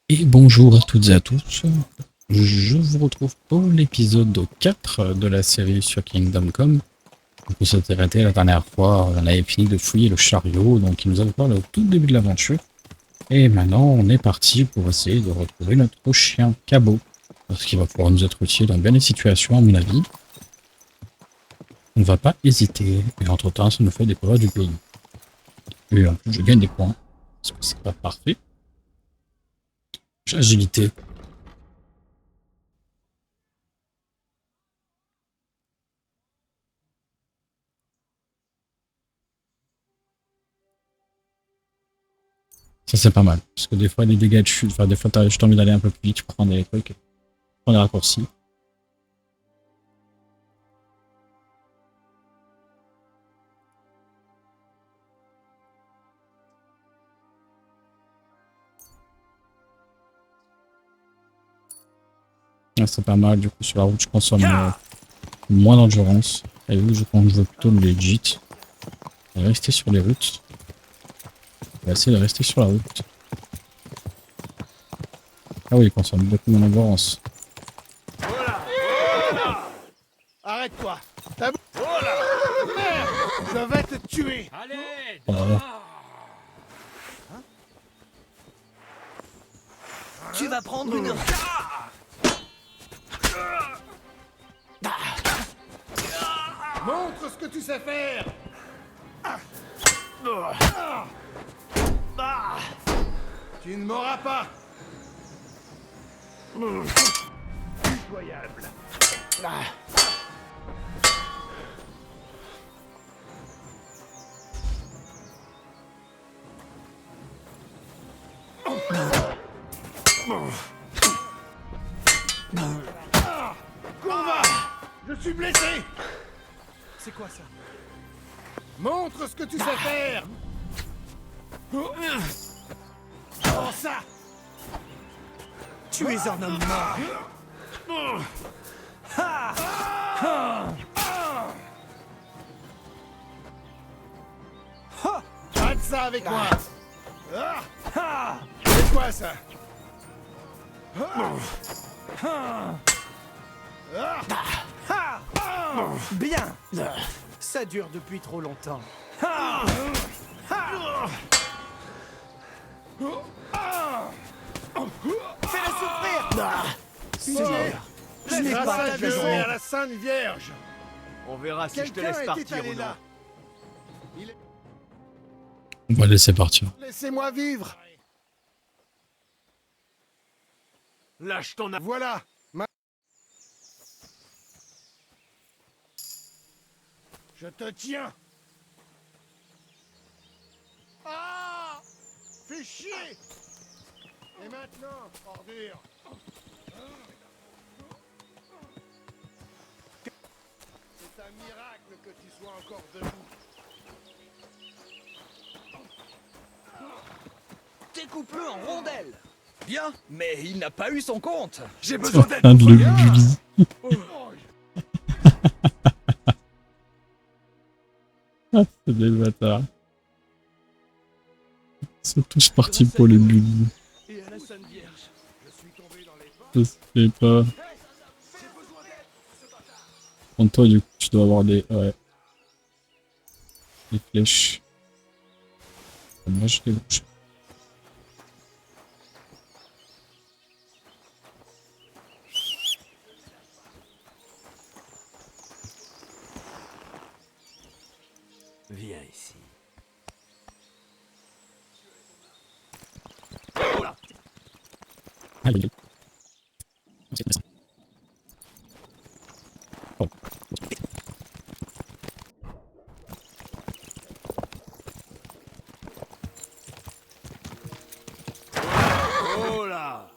Et bonjour à toutes et à tous. Je vous retrouve pour l'épisode 4 de la série sur Kingdom Come. On s'était arrêté la dernière fois, on avait fini de fouiller le chariot, donc il nous avait parlé au tout début de l'aventure. Et maintenant, on est parti pour essayer de retrouver notre chien Cabot. Parce qu'il va pouvoir nous être utile dans bien des situations, à mon avis. On ne va pas hésiter. Et entre-temps, ça nous fait découvrir du pays. Et en plus, je gagne des points. Parce que c'est pas parfait. J'ai agilité. Ça c'est pas mal. Parce que des fois les dégâts de chute, enfin des fois t'as juste envie d'aller un peu plus vite, tu prends des trucs, tu prends des raccourcis. Ouais, c'est pas mal, du coup sur la route je consomme moins d'endurance. Et vu que je veux plutôt le legit, et rester sur les routes. On va essayer de rester sur la route. Ah oui, il consomme beaucoup moins d'endurance. Arrête-toi. Oh là. Merde. Je vais te tuer. Allez, Oh là là. Tu vas prendre une... Montre ce que tu sais faire. Tu ne m'auras pas. Pitoyable. Combat. Je suis blessé. C'est quoi ça? Montre ce que tu sais faire. Prends ça. Tu es un homme mort. Rate ça avec moi. C'est quoi ça? Bien. Ça dure depuis trop longtemps. Fais-le souffrir. Seigneur, je n'ai Grâce pas à ta Dieu et journée. à la Sainte Vierge. on verra si je te Quelqu'un laisse était partir allé ou non. là. On va laisser partir. Laissez-moi vivre. Lâche ton arme. Voilà. Je te tiens. Ah! Fais chier. Et maintenant, ordure. C'est un miracle que tu sois encore debout. Découpe-le en rondelles. Bien, mais il n'a pas eu son compte. J'ai besoin d'aide. Un de le bully. Ah, c'est des bâtards. Ils sont tous partis pour les bullies. Et à la Sainte Vierge. Je suis tombé dans les Ça se fait pas. Contre toi, du coup, tu dois avoir des. Ouais. Des flèches. Moi, je les bouge. Viens ici. Allez. Oh. Oh là.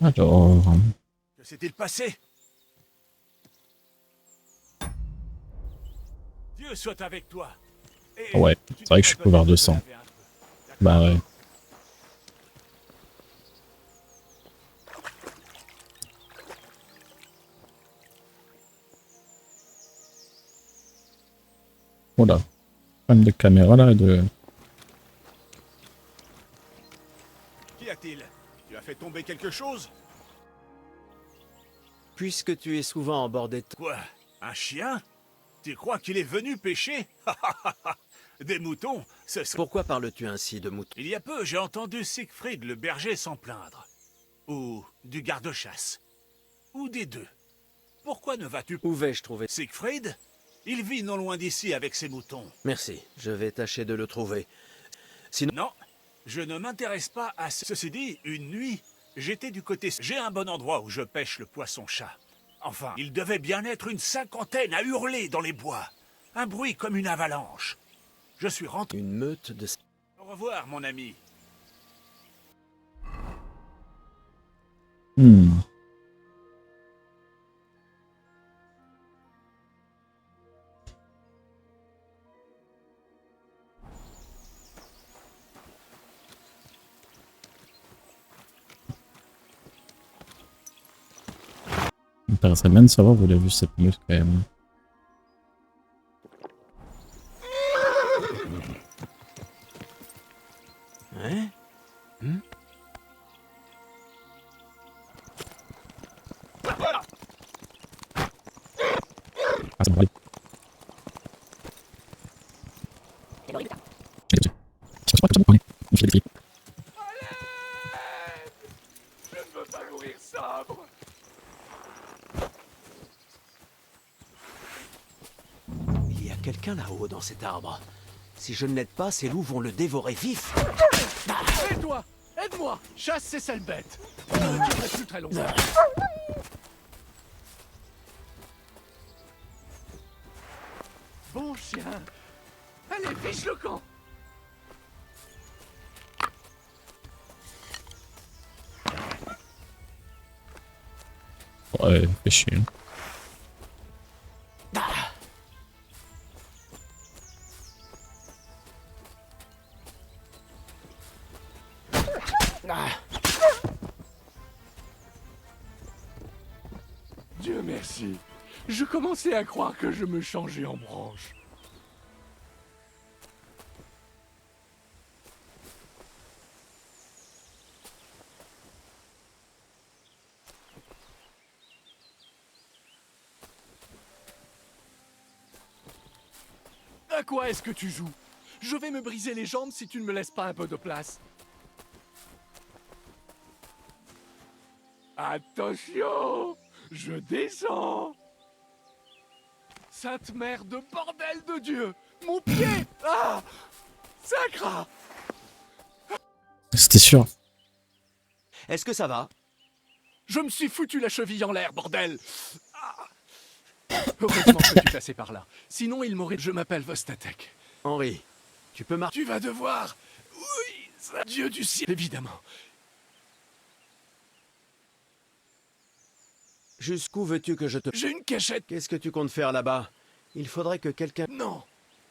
Alors. Que s'est-il passé? Dieu soit avec toi. Et Ouais, tu c'est vrai que je suis devrais couvert de peut-être te sang. laver un peu. Bah ouais. Voilà. Problème de caméra là, de... Qu'y a-t-il? Tu as fait tomber quelque chose? Puisque tu es souvent embordé de... Quoi? Un chien? Tu crois qu'il est venu pêcher? Des moutons, ce serait... Pourquoi parles-tu ainsi de moutons? Il y a peu, j'ai entendu Siegfried le berger s'en plaindre. Ou du garde-chasse. Ou des deux. Pourquoi ne vas-tu pas... Où vais-je trouver? Siegfried? Il vit non loin d'ici avec ses moutons. Merci, je vais tâcher de le trouver. Sinon... Non, je ne m'intéresse pas à... Ceci dit, une nuit, j'étais du côté... J'ai un bon endroit où je pêche le poisson-chat. Enfin, il devait bien être une cinquantaine à hurler dans les bois. Un bruit comme une avalanche. Je suis rentré... Une meute de... Au revoir, mon ami. Hmm. Ça m'intéresserait bien de savoir où il a vu cette meute quand même. Hein? Ah, c'est bon, allez. Je sais pas, comme ça, on fait des clips. Je ne veux pas mourir sobre. Il y a quelqu'un là-haut dans cet arbre. Si je ne l'aide pas, ces loups vont le dévorer vif. Et toi, aide-moi. Chasse ces sales bêtes. Je ne tiendrai plus très longtemps. Bon chien. Allez, fiche le camp. Ouais, fait chier. Dieu merci. Je commençais à croire que je me changeais en branche. À quoi est-ce que tu joues? Je vais me briser les jambes si tu ne me laisses pas un peu de place. Attention! Je descends! Sainte mère de bordel de Dieu! Mon pied! Ah! Sacre! C'était sûr. Est-ce que ça va? Je me suis foutu la cheville en l'air, bordel! Ah! Heureusement que tu passais par là. Sinon, il m'aurait... Je m'appelle Vostatek. Henri, tu peux marcher? Tu vas devoir... Oui, ça... Dieu du ciel, évidemment. Jusqu'où veux-tu que je te... J'ai une cachette. Qu'est-ce que tu comptes faire là-bas? Il faudrait que quelqu'un... Non.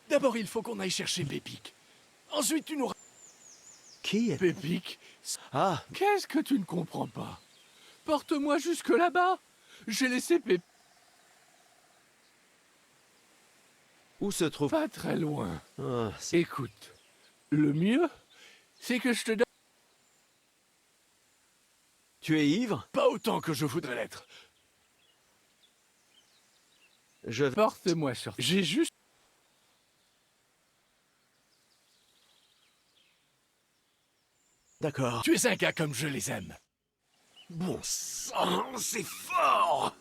D'abord, il faut qu'on aille chercher Pépic. Ensuite, tu nous... Qui est... Pépic? Ah, Qu'est-ce que tu ne comprends pas? Porte-moi jusque là-bas. J'ai laissé Pépic où se trouve... pas très loin. Ah, Écoute, le mieux, c'est que je te donne tu es ivre? pas autant que je voudrais l'être. Je... Porte-moi sur... J'ai juste... D'accord. Tu es un gars comme je les aime. Bon sang, c'est fort!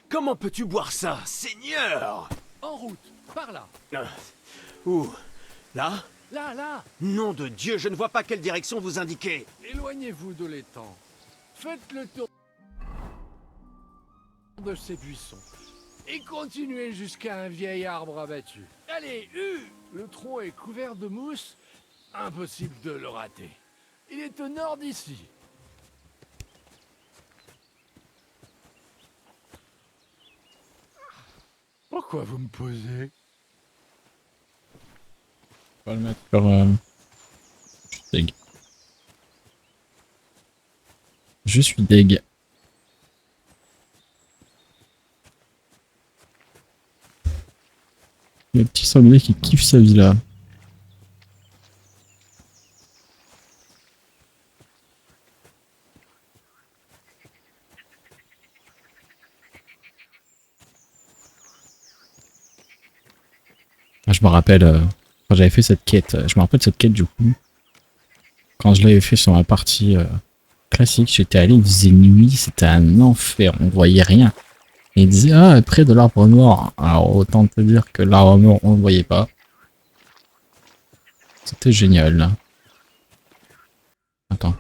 Comment peux-tu boire ça, Seigneur? En route, par là. Où? Là? Là, là. Nom de Dieu, je ne vois pas quelle direction vous indiquez. Éloignez-vous de l'étang. Faites le tour de ces buissons. Et continuez jusqu'à un vieil arbre abattu. Allez, le tronc est couvert de mousse. Impossible de le rater. Il est au nord d'ici. Pourquoi vous me posez? On va le mettre sur... Je suis deg. Je suis deg. Le petit sanglier qui kiffe sa vie là. Je me rappelle, quand j'avais fait cette quête, je me rappelle de cette quête du coup. Quand je l'avais fait sur ma partie classique, j'étais allé, il faisait nuit, c'était un enfer, on voyait rien. Et il disait, ah, près de l'arbre noir. Alors autant te dire que l'arbre noir, on ne le voyait pas. C'était génial. Attends.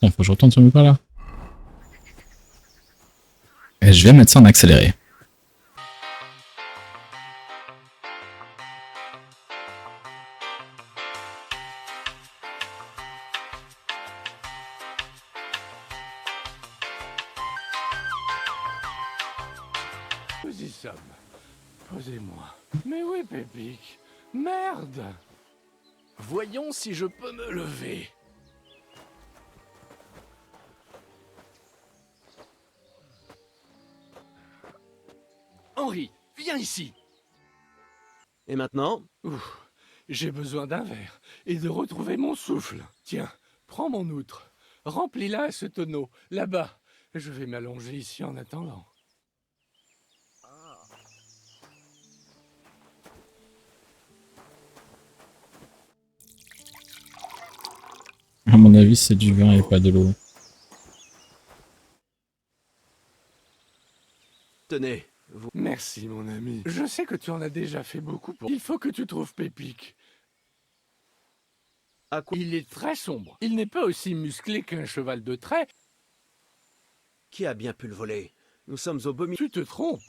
Bon, faut que je retourne sur mes pas là. Et je vais mettre ça en accéléré. Nous y sommes. Posez-moi. Mais oui, Pépic. Merde. Voyons si je peux me lever. Henri, viens ici. Et maintenant? Ouf, j'ai besoin d'un verre et de retrouver mon souffle. Tiens, prends mon outre. Remplis-la à ce tonneau, là-bas. Je vais m'allonger ici en attendant. À mon avis, c'est du vin et pas de l'eau. Tenez, vous... Merci, mon ami. Je sais que tu en as déjà fait beaucoup pour... Il faut que tu trouves Pépic. À quoi? Il est très sombre. Il n'est pas aussi musclé qu'un cheval de trait. Qui a bien pu le voler? Nous sommes au beau milieu. Tu te trompes.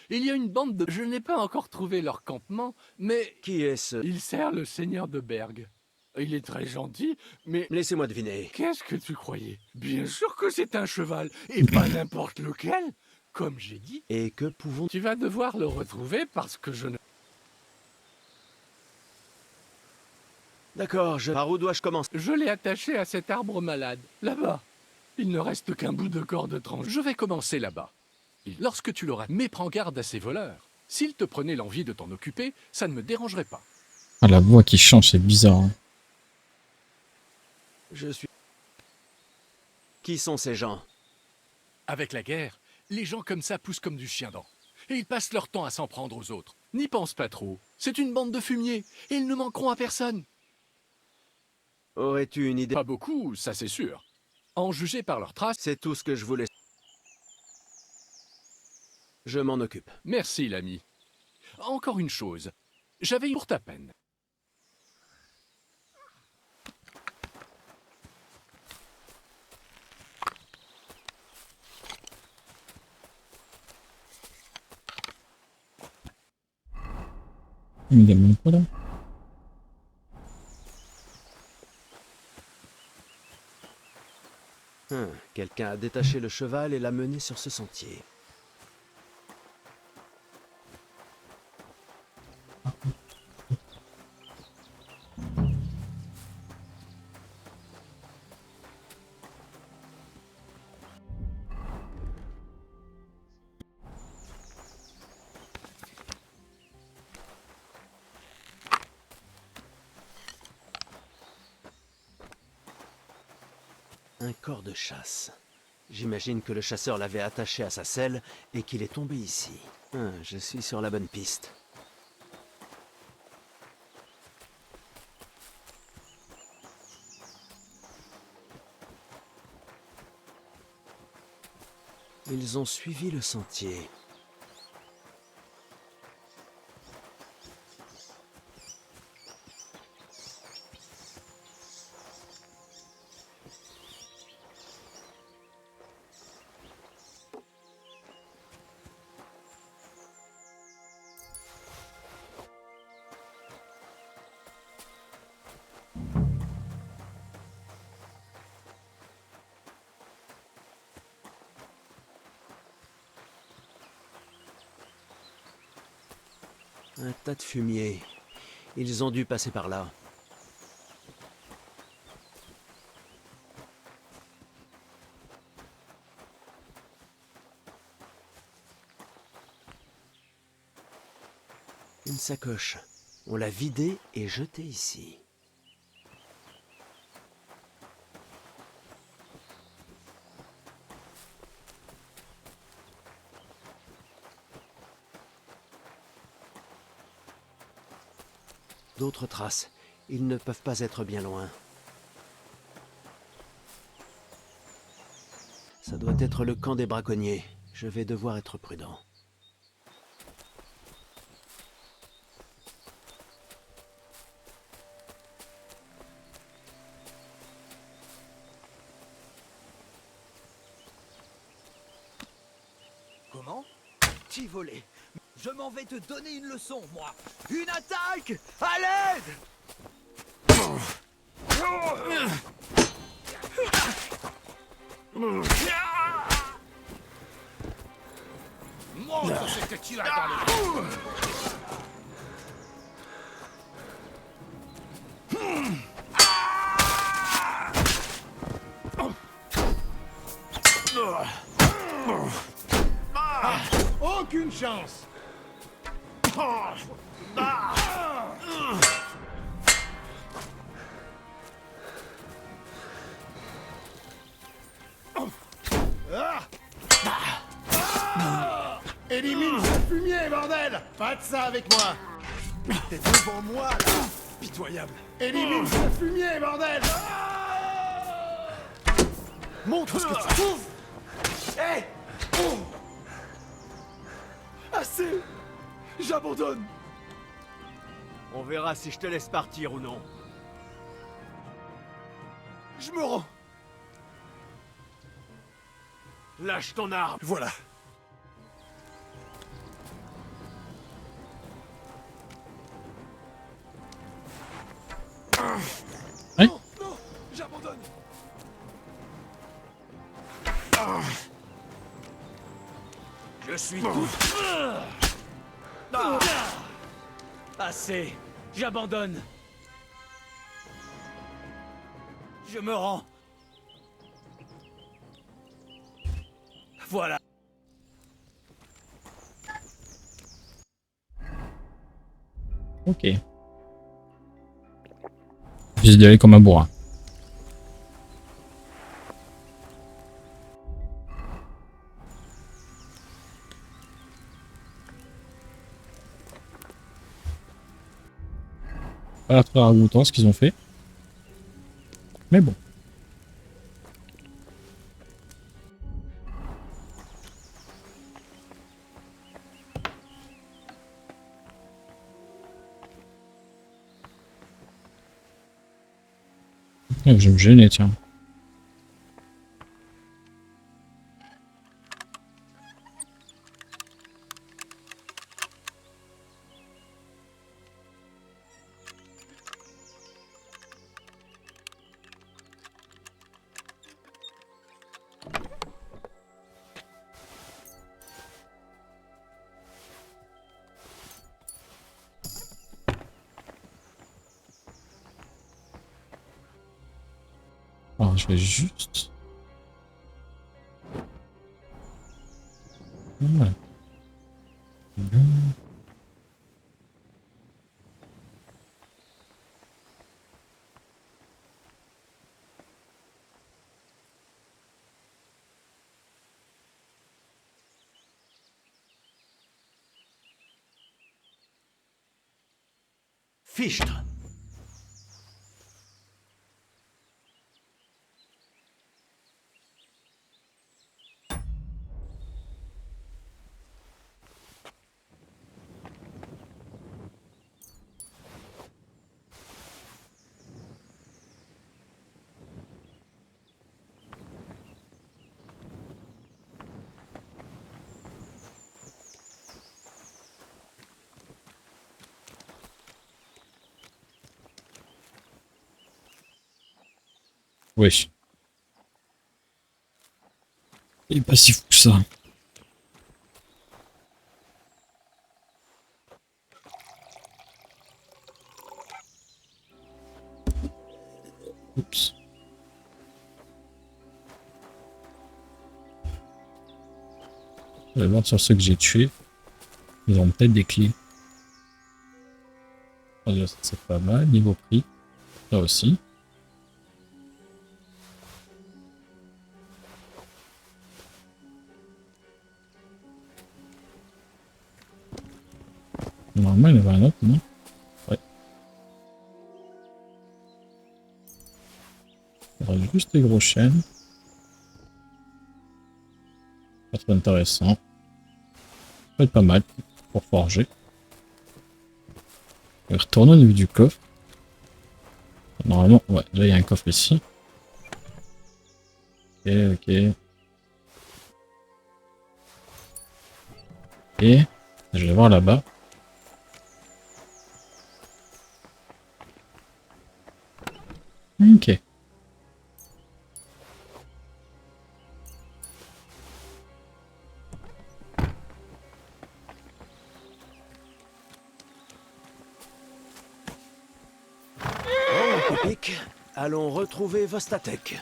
Il y a une bande de... Je n'ai pas encore trouvé leur campement, mais... Qui est ce... Il sert le seigneur de Berg. Il est très gentil, mais... Laissez-moi deviner. Qu'est-ce que tu croyais? Bien sûr que c'est un cheval, et pas n'importe lequel. Comme j'ai dit, Et que pouvons... tu vas devoir le retrouver parce que je ne... D'accord, Par où dois-je commencer? Je l'ai attaché à cet arbre malade, là-bas. Il ne reste qu'un bout de corde tranche. Je vais commencer là-bas. Lorsque tu l'auras, mais prends garde à ces voleurs. S'ils te prenaient l'envie de t'en occuper, ça ne me dérangerait pas. Ah, la voix qui change, c'est bizarre. Hein. Je suis... Qui sont ces gens? Avec la guerre, les gens comme ça poussent comme du chien-dent. Et ils passent leur temps à s'en prendre aux autres. N'y pense pas trop. C'est une bande de fumiers, et ils ne manqueront à personne. Aurais-tu une idée? Pas beaucoup, ça c'est sûr. En juger par leurs traces... C'est tout ce que je voulais. Je m'en occupe. Merci, l'ami. Encore une chose. J'avais pour ta peine. Il me demande quoi là? Quelqu'un a détaché le cheval et l'a mené sur ce sentier. Un corps de chasse. J'imagine que le chasseur l'avait attaché à sa selle et qu'il est tombé ici. Je suis sur la bonne piste. Ils ont suivi le sentier. Un tas de fumier. Ils ont dû passer par là. Une sacoche. On l'a vidée et jetée ici. D'autres traces. Ils ne peuvent pas être bien loin. Ça doit être le camp des braconniers. Je vais devoir être prudent. Comment? Petit volé. Je m'en vais te donner une leçon, moi. Une attaque! À l'aide! Montre ce que tu as dans le... Aucune chance. Élimine ce fumier, bordel! Pas de ça avec moi! T'es devant moi, là! Pitoyable! Élimine ce fumier, bordel! Montre ce que tu trouves! Hé! Assez! J'abandonne! On verra si je te laisse partir ou non. Je me rends! Lâche ton arme. Voilà. Ouais. Non, non, j'abandonne. Je suis tout... Assez. J'abandonne. Je me rends. Voilà. Ok. J'essaie d'y aller comme un bourrin. Pas très ragoûtant ce qu'ils ont fait. Mais bon. Je vais me gêner, tiens. Alors, je vais juste... Ouais. Fichtre. Wesh. Il est pas si fou que ça. Oups. Je vais voir sur ceux que j'ai tués. Ils ont peut-être des clés. Oh, déjà, ça, c'est pas mal. Niveau prix, là aussi. Normalement, il y en avait un autre, non? Ouais. Il y aura juste des gros chênes. Pas trop intéressant. Ça peut être pas mal pour forger. Je vais retourner au niveau du coffre. Normalement, ouais, là il y a un coffre ici. Ok, ok. Et je vais voir là-bas. Ok. Bon, Pic, allons retrouver Vostatek.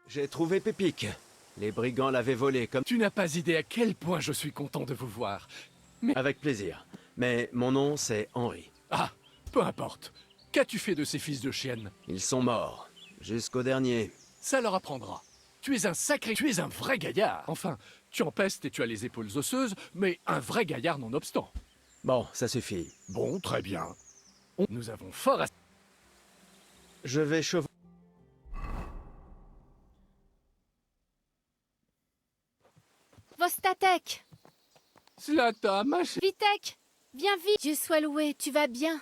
J'ai trouvé Pépic. Les brigands l'avaient volé comme... Tu n'as pas idée à quel point je suis content de vous voir. Avec plaisir. Mais mon nom, c'est Henri. Ah, peu importe. Qu'as-tu fait de ces fils de chienne? Ils sont morts. Jusqu'au dernier. Ça leur apprendra. Tu es un sacré... Tu es un vrai gaillard. Enfin, tu empestes et tu as les épaules osseuses, mais un vrai gaillard nonobstant. Bon, ça suffit. Bon, très bien. Nous avons fort à... Je vais chevaucher... Vostatek! Zlata, ma chérie. Vitek! Viens vite! Dieu soit loué, tu vas bien?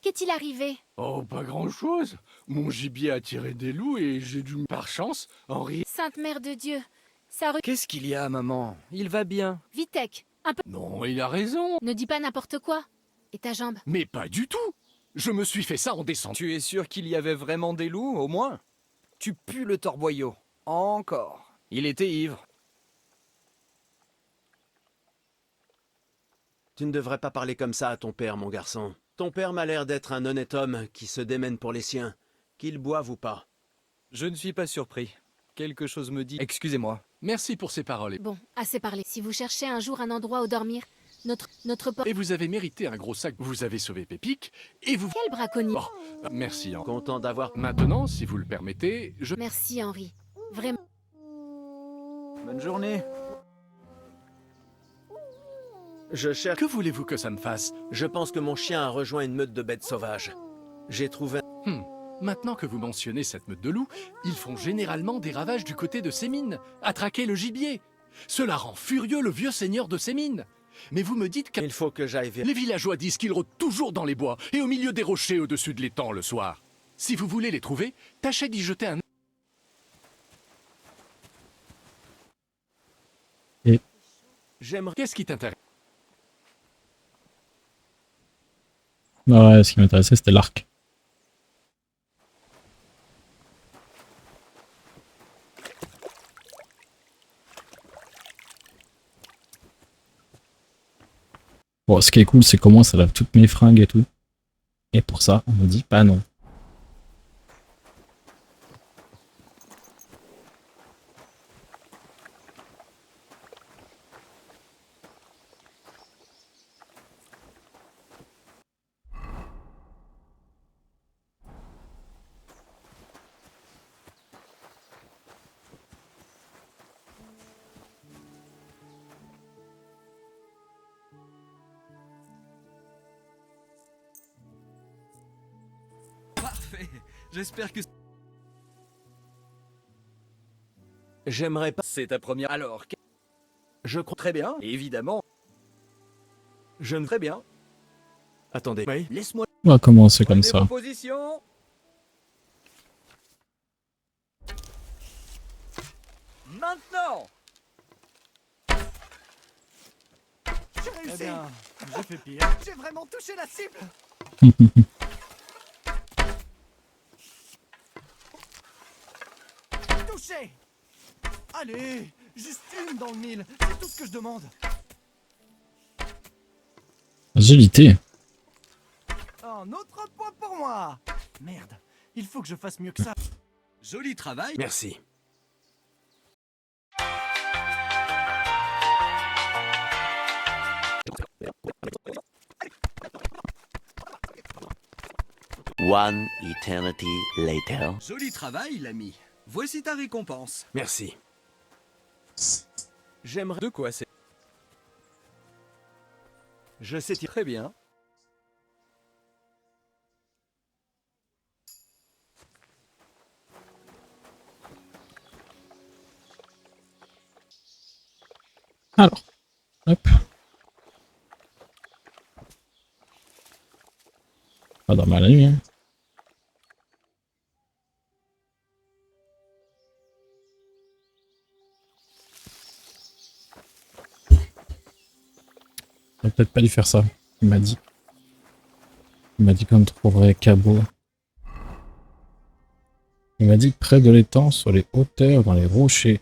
Qu'est-il arrivé? Oh, pas grand-chose. Mon gibier a tiré des loups et j'ai dû... Par chance, Henri... Sainte Mère de Dieu! Ça Qu'est-ce qu'il y a, maman? Il va bien. Vitek! Un peu... Non, il a raison. Ne dis pas n'importe quoi! Et ta jambe? Mais pas du tout. Je me suis fait ça en descendant. Tu es sûr qu'il y avait vraiment des loups, au moins? Tu pues le torboyau. Encore. Il était ivre. Tu ne devrais pas parler comme ça à ton père, mon garçon. Ton père m'a l'air d'être un honnête homme qui se démène pour les siens, qu'il boive ou pas. Je ne suis pas surpris. Quelque chose me dit... Excusez-moi. Merci pour ces paroles. Bon, assez parlé. Si vous cherchez un jour un endroit où dormir, notre porte... Et vous avez mérité un gros sac. Vous avez sauvé Pépic et vous... Quel braconnier! Oh, merci, Henri. Content d'avoir... Maintenant, si vous le permettez, je... Merci Henri. Vraiment. Bonne journée. Je cherche... Que voulez-vous que ça me fasse? Je pense que mon chien a rejoint une meute de bêtes sauvages. J'ai trouvé... Maintenant que vous mentionnez cette meute de loups, ils font généralement des ravages du côté de Sémine, à traquer le gibier. Cela rend furieux le vieux seigneur de Sémine. Mais vous me dites que... Il faut que j'aille vers... Les villageois disent qu'ils rôdent toujours dans les bois et au milieu des rochers au-dessus de l'étang le soir. Si vous voulez les trouver, tâchez d'y jeter un... J'aimerais... Qu'est-ce qui t'intéresse? Ouais, ce qui m'intéressait, c'était l'arc. Bon, ce qui est cool, c'est comment ça lave toutes mes fringues et tout. Et pour ça, on me dit pas non. Parfait. J'espère que... J'aimerais pas... C'est ta première... Alors, Je crois... très bien, évidemment. Je ne... Très bien. Attendez. Oui. Laisse-moi... On va commencer comme Prenez ça. vos positions. Maintenant. J'ai Eh réussi. bien, j'ai fait pire. J'ai vraiment touché la cible. Touché. Allez, Juste une dans le mille, c'est tout ce que je demande. Agilité. Un autre point pour moi. Merde, il faut que je fasse mieux que ça. Joli travail. Merci. One eternity later. Joli travail, l'ami. Voici ta récompense. Merci. J'aimerais... De quoi c'est... Je sais tirer. Très bien. Alors, hop. Pas dans la nuit, hein. J'aurais peut-être pas dû faire ça, il m'a dit. Il m'a dit qu'on trouverait Cabo. Il m'a dit près de l'étang, sur les hauteurs, dans les rochers.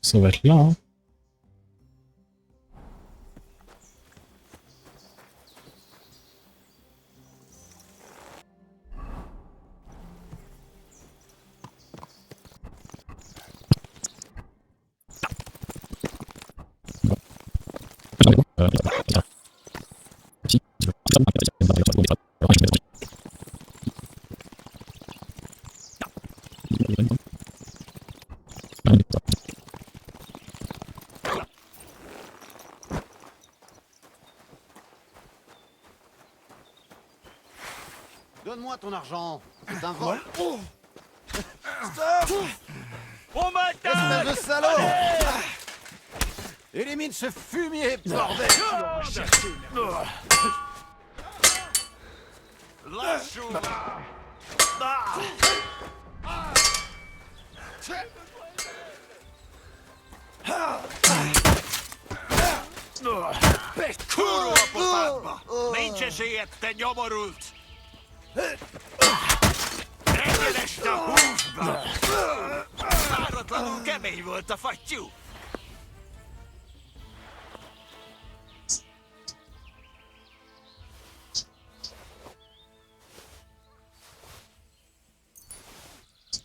Ça va être là, hein. Donne-moi ton argent. C'est un vol. On m'attaque! Espèce de salaud! Élimine ce fumier, bordel! Kurva på fadba! Nincs esélyed, te nyomorult! Egyel este a húsba! Váratlanul kemény volt a fattyú!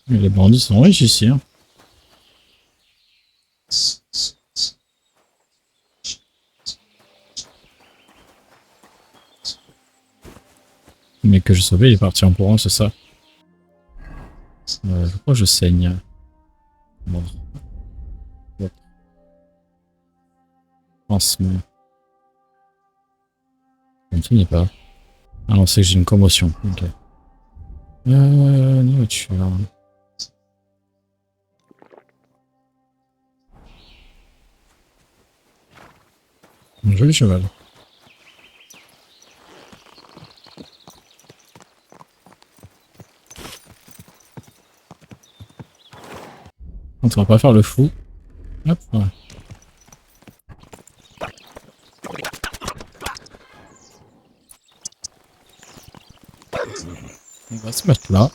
Mais les bandits sont riches ici, hein. Le mec que je sauvais, il est parti en courant, c'est ça. Je crois que je saigne. Bon. Pansement. Ça ne finit pas. Ah non, c'est que j'ai une commotion. Ok. Nourriture. Un joli cheval. On va pas faire le fou. Hop, ouais. On va se mettre là.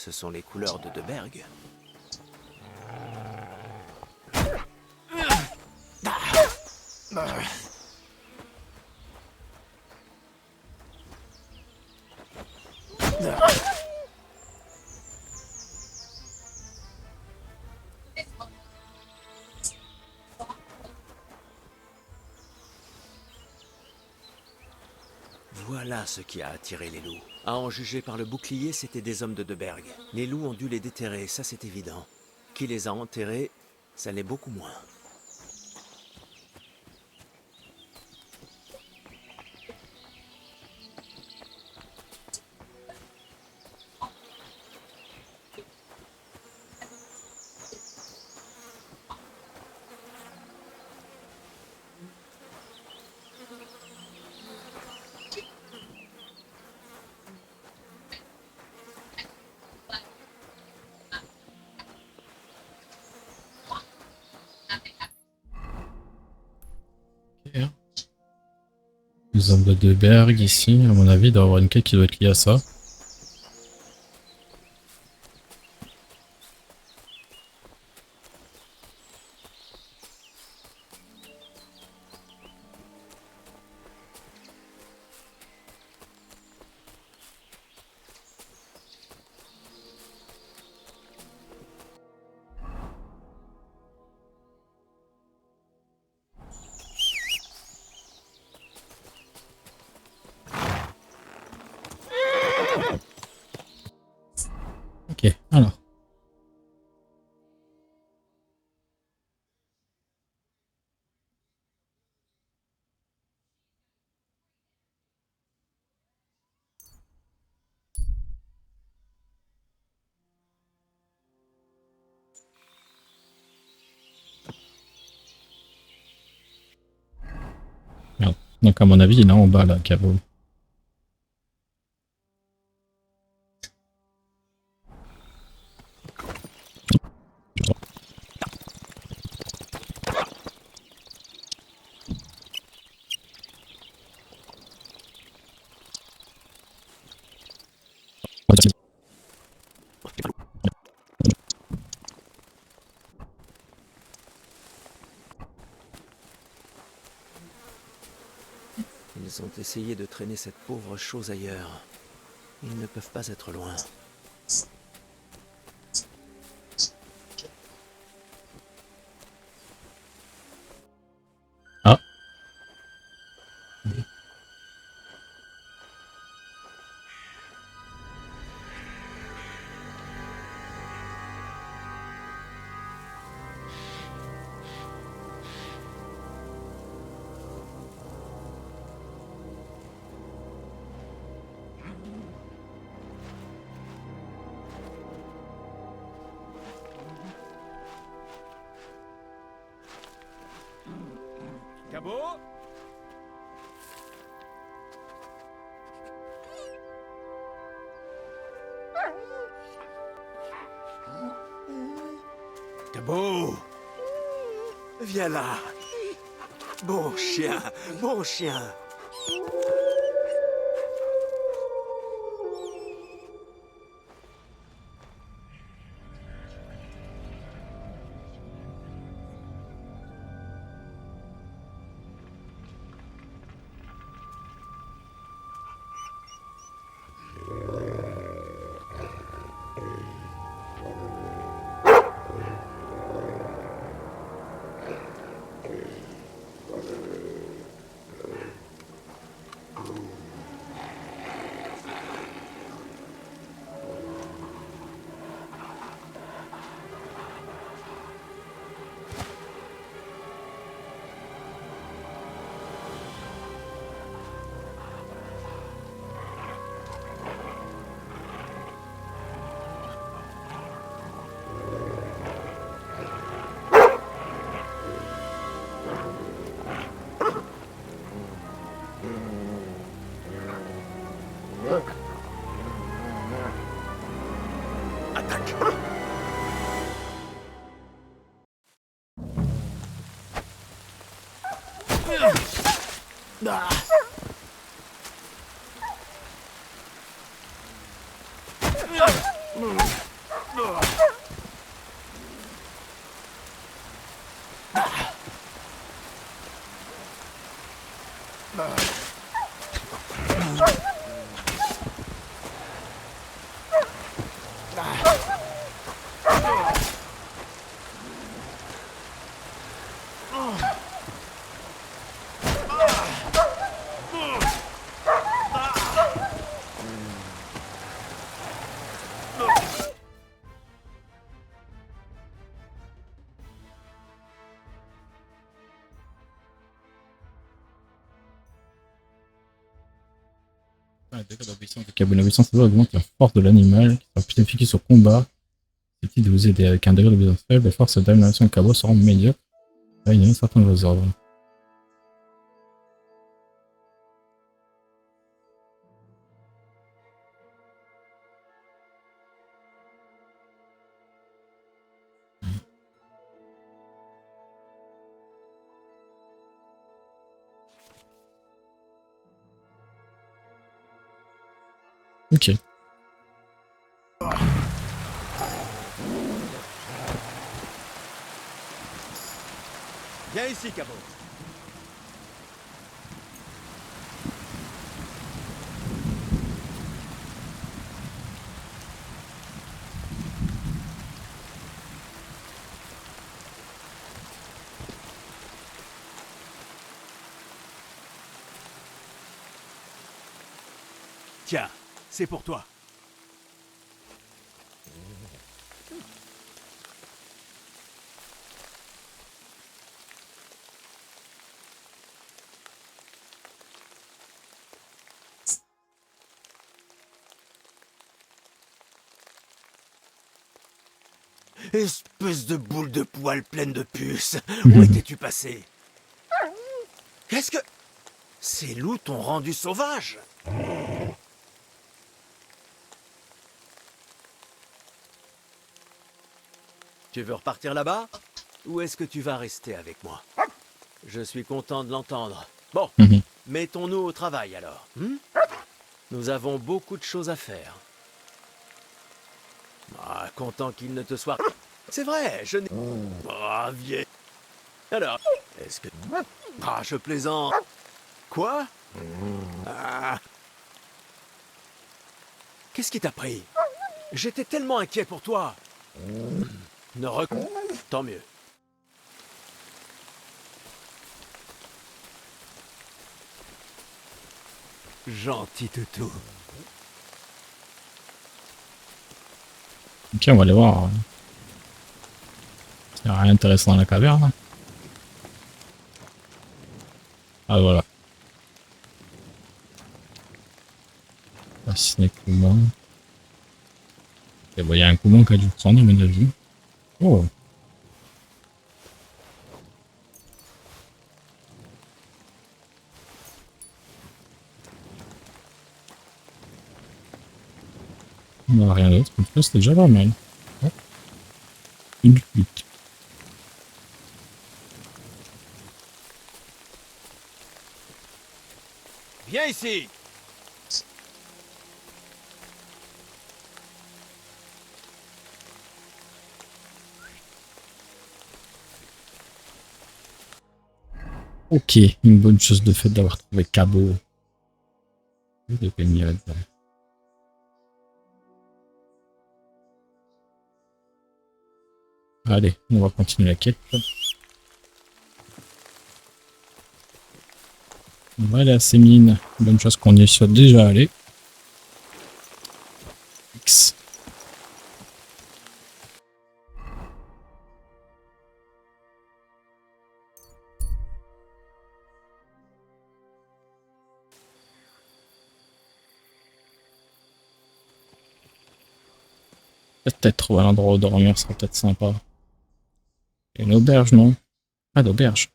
Ce sont les couleurs de Deberg. Voilà ce qui a attiré les loups. À en juger par le bouclier, c'était des hommes de Deberg. Les loups ont dû les déterrer, ça c'est évident. Qui les a enterrés, ça l'est beaucoup moins. Les hommes de Deberg ici, à mon avis, il doit y avoir une quête qui doit être liée à ça. Ok, alors. Merde. Donc à mon avis, il est là en bas, là, Cabo. Ils ont essayé de traîner cette pauvre chose ailleurs. Ils ne peuvent pas être loin. Ah. Cabot? Cabot! Viens là! Bon chien! Bon chien! Ah. Le degré d'obéissance du cabot. L'obéissance augmente la force de l'animal, qui sera plus efficace au combat. C'est de vous aider. Avec un degré d'obéissance faible, les forces d'amélioration du cabot seront médiocres. Là, il y a un certain de vos ordres. Ok. Viens ici, Cabot. Tiens, c'est pour toi. Espèce de boule de poil pleine de puces. Où étais-tu passé? Qu'est-ce que... Ces loups t'ont rendu sauvage? Tu veux repartir là-bas? Ou est-ce que tu vas rester avec moi? Je suis content de l'entendre. Bon, mettons-nous au travail alors. Nous avons beaucoup de choses à faire. Ah, content qu'il ne te soit... C'est vrai, je n'ai... Ah, vieille... Alors, est-ce que... Ah, je plaisante. Quoi? Ah. Qu'est-ce qui t'a pris? J'étais tellement inquiet pour toi. Ne rec... Tant mieux. Gentil toutou. Ok, on va aller voir. Il n'y a rien d'intéressant dans la caverne. Ah voilà. Fasciné Kuman. Et bon, il y a un Kuman qui a dû prendre à mon avis. Oh. Non, rien d'autre. En tout cas, c'était déjà pas mal. Oh. Une fuite. Viens ici. Ok, une bonne chose de fait d'avoir trouvé Cabot. Je devais m'y là-dedans. Allez, on va continuer la quête. On va aller à ces mines. Bonne chose qu'on y soit déjà allé. X. Peut-être trouver un endroit où dormir sera peut-être sympa. Et une auberge, non? Pas d'auberge.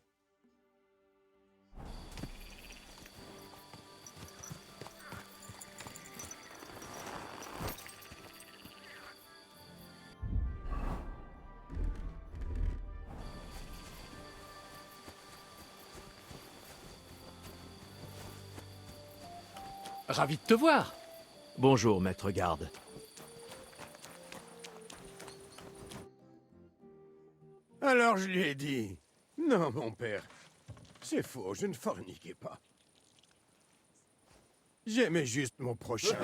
Ravi de te voir. Bonjour, maître garde. Alors je lui ai dit... Non, mon père. C'est faux, je ne forniquais pas. J'aimais juste mon prochain.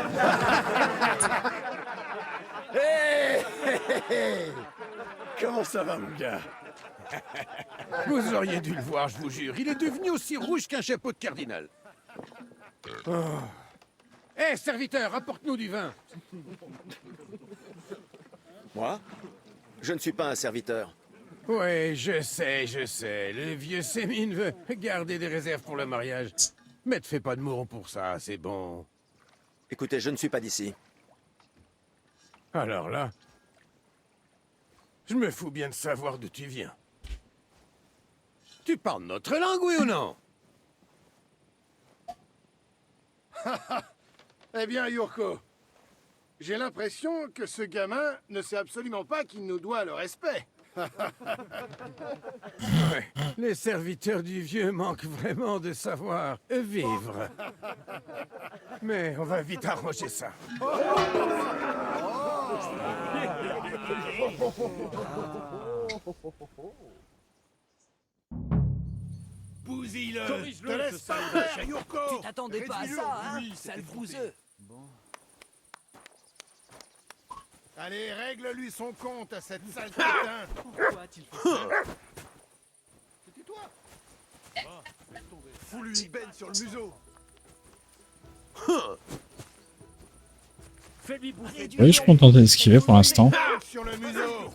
Hey! Comment ça va, mon gars? Vous auriez dû le voir, je vous jure. Il est devenu aussi rouge qu'un chapeau de cardinal. Oh. Hé, serviteur, apporte-nous du vin. Moi? Je ne suis pas un serviteur. Oui, je sais, je sais. Le vieux Sémine veut garder des réserves pour le mariage. Mais te fais pas de mots pour ça, c'est bon. Écoutez, je ne suis pas d'ici. Alors là, je me fous bien de savoir d'où tu viens. Tu parles notre langue, oui ou non? Eh bien, Yurko, j'ai l'impression que ce gamin ne sait absolument pas qu'il nous doit le respect. Ouais, les serviteurs du vieux manquent vraiment de savoir vivre. Mais on va vite arranger ça. Bousille-le. Te laisse pas faire, Yurko. Tu t'attendais pas à ça, hein, sale brouseux. Allez, règle-lui son compte à cette sale crétin. Pourquoi a-t-il fait ça? C'était toi. Fous-lui une benne sur le museau. Fais-lui bouffer du Oui, je suis content d'esquiver pour l'instant. Sur le museau.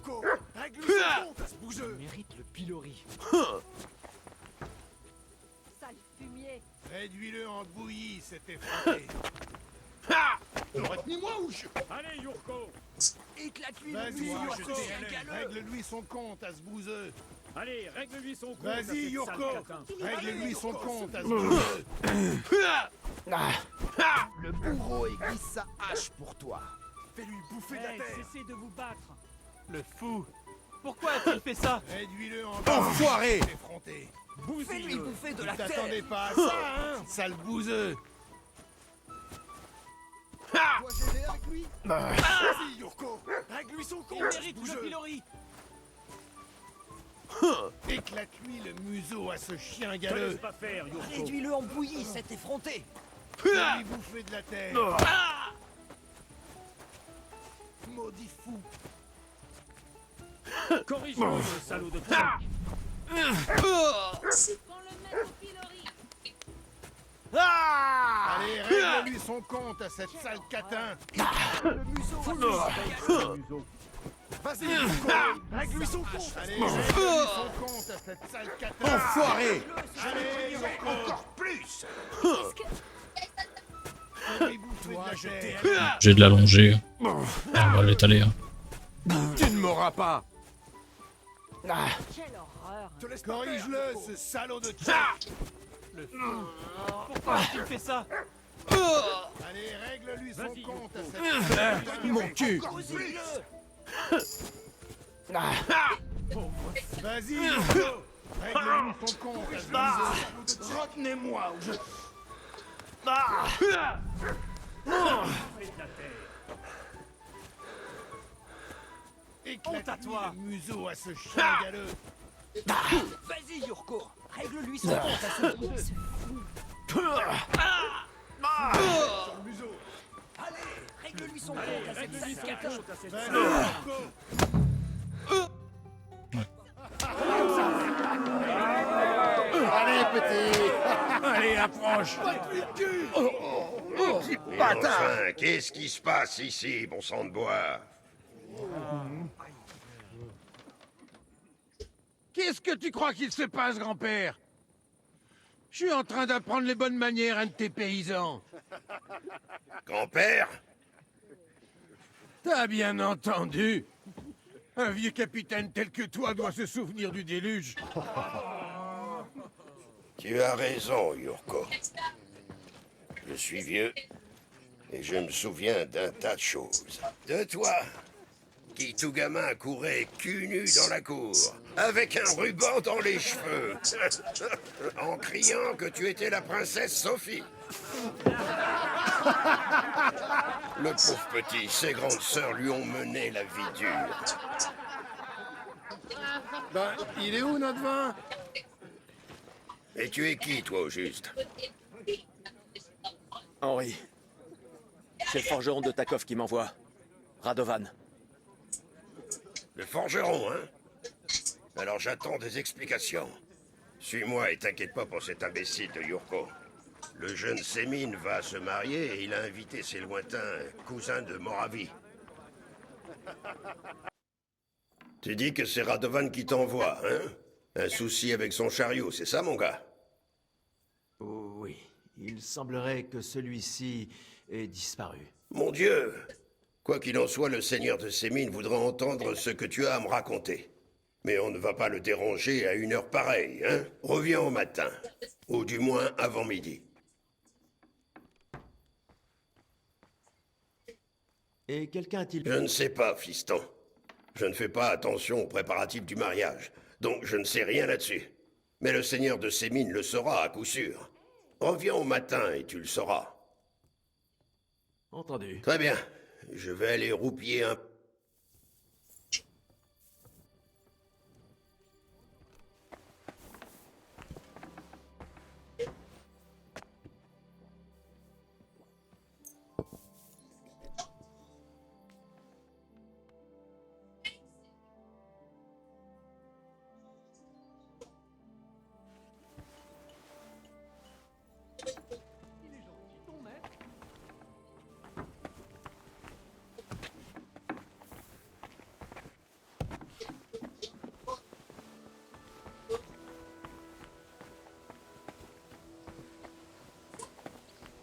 Règle-lui son compte à ce bouseux. mérite le pilori. Sale fumier. Réduis-le en bouillie, cet effronté. Retenez-moi ou je... Allez, Yurko. Éclate-lui le Vas-y, museau à Yurko. ce chien galeux. Règle-lui son compte à ce bouseux. Allez, règle-lui son compte. Vas-y, Yurko. Règle-lui son compte à ce bouseux. Le bourreau aiguise sa hache pour toi. Fais-lui bouffer de la terre. Cessez de vous battre. Le fou. Pourquoi a-t-il fait ça? Réduis-le en Enfoiré. effronté. Fais-lui bouffer de la Tu t'attendais terre. pas à ça, hein, sale bouseux. Toi, j'ai avec lui. Vas-y, Yurko. Règle-lui son compte. Il mérite le bouseux. pilori. Éclate-lui le museau à ce chien Te galeux. laisse pas faire, Yurko. Réduis-le en bouillie, cet effronté. Fais-lui bouffer de la terre. Maudit fou. Corrige-le, salaud de putain. Qu'on le mette au pilori. Allez, règle-lui son compte à cette sale catin. Le museau à ce chien galeux. Vas-y, Yurko. Règle-lui son compte. Allez, règle-lui son compte à cette sale catin. Enfoiré. Allez, Yurko. Encore plus. Fais-lui bouffer de la terre. J'ai de l'allonger. On va l'étaler. Hein. Tu ne m'auras pas. Quelle horreur. Corrige-le, ce salaud de chat. Pourquoi a-t-il fait ça? Allez, règle-lui son compte à cette Mon cul. Vas-y, Yurko. Règle-lui son compte à ce bouseux. Retenez-moi ou je... Honte à toi. le museau à ce chien galeux. Vas-y, Yurko. Règle-lui son compte à ce bouseux. Sur le museau. Allez, règle-lui son compte à cette sale catin. Vas-y, Yurko. Allez, petit. Allez, approche. Enfin, qu'est-ce qui se passe ici, bon sang de bois? Qu'est-ce que tu crois qu'il se passe, grand-père? Je suis en train d'apprendre les bonnes manières à un de tes paysans. Grand-père? T'as bien entendu? Un vieux capitaine tel que toi doit se souvenir du déluge. Tu as raison, Yurko. Je suis vieux et je me souviens d'un tas de choses. De toi, qui tout gamin courait cul nu dans la cour, avec un ruban dans les cheveux, en criant que tu étais la princesse Sophie. Le pauvre petit, ses grandes sœurs lui ont mené la vie dure. Ben, il est où notre vin? Et tu es qui, toi, au juste? Henri. C'est le forgeron de Takov qui m'envoie. Radovan. Le forgeron, hein? Alors j'attends des explications. Suis-moi et t'inquiète pas pour cet imbécile de Yurko. Le jeune Sémine va se marier et il a invité ses lointains cousins de Moravie. Tu dis que c'est Radovan qui t'envoie, hein? Un souci avec son chariot, c'est ça, mon gars? Oui, il semblerait que celui-ci est disparu. Mon Dieu! Quoi qu'il en soit, le seigneur de ces mines voudra entendre ce que tu as à me raconter. Mais on ne va pas le déranger à une heure pareille, hein? Reviens au matin. Ou du moins avant midi. Et quelqu'un a-t-il... Je ne sais pas, fiston. Je ne fais pas attention aux préparatifs du mariage, donc je ne sais rien là-dessus. Mais le seigneur de ces mines le saura à coup sûr. Reviens au matin et tu le sauras. Entendu. Très bien. Je vais aller roupiller un...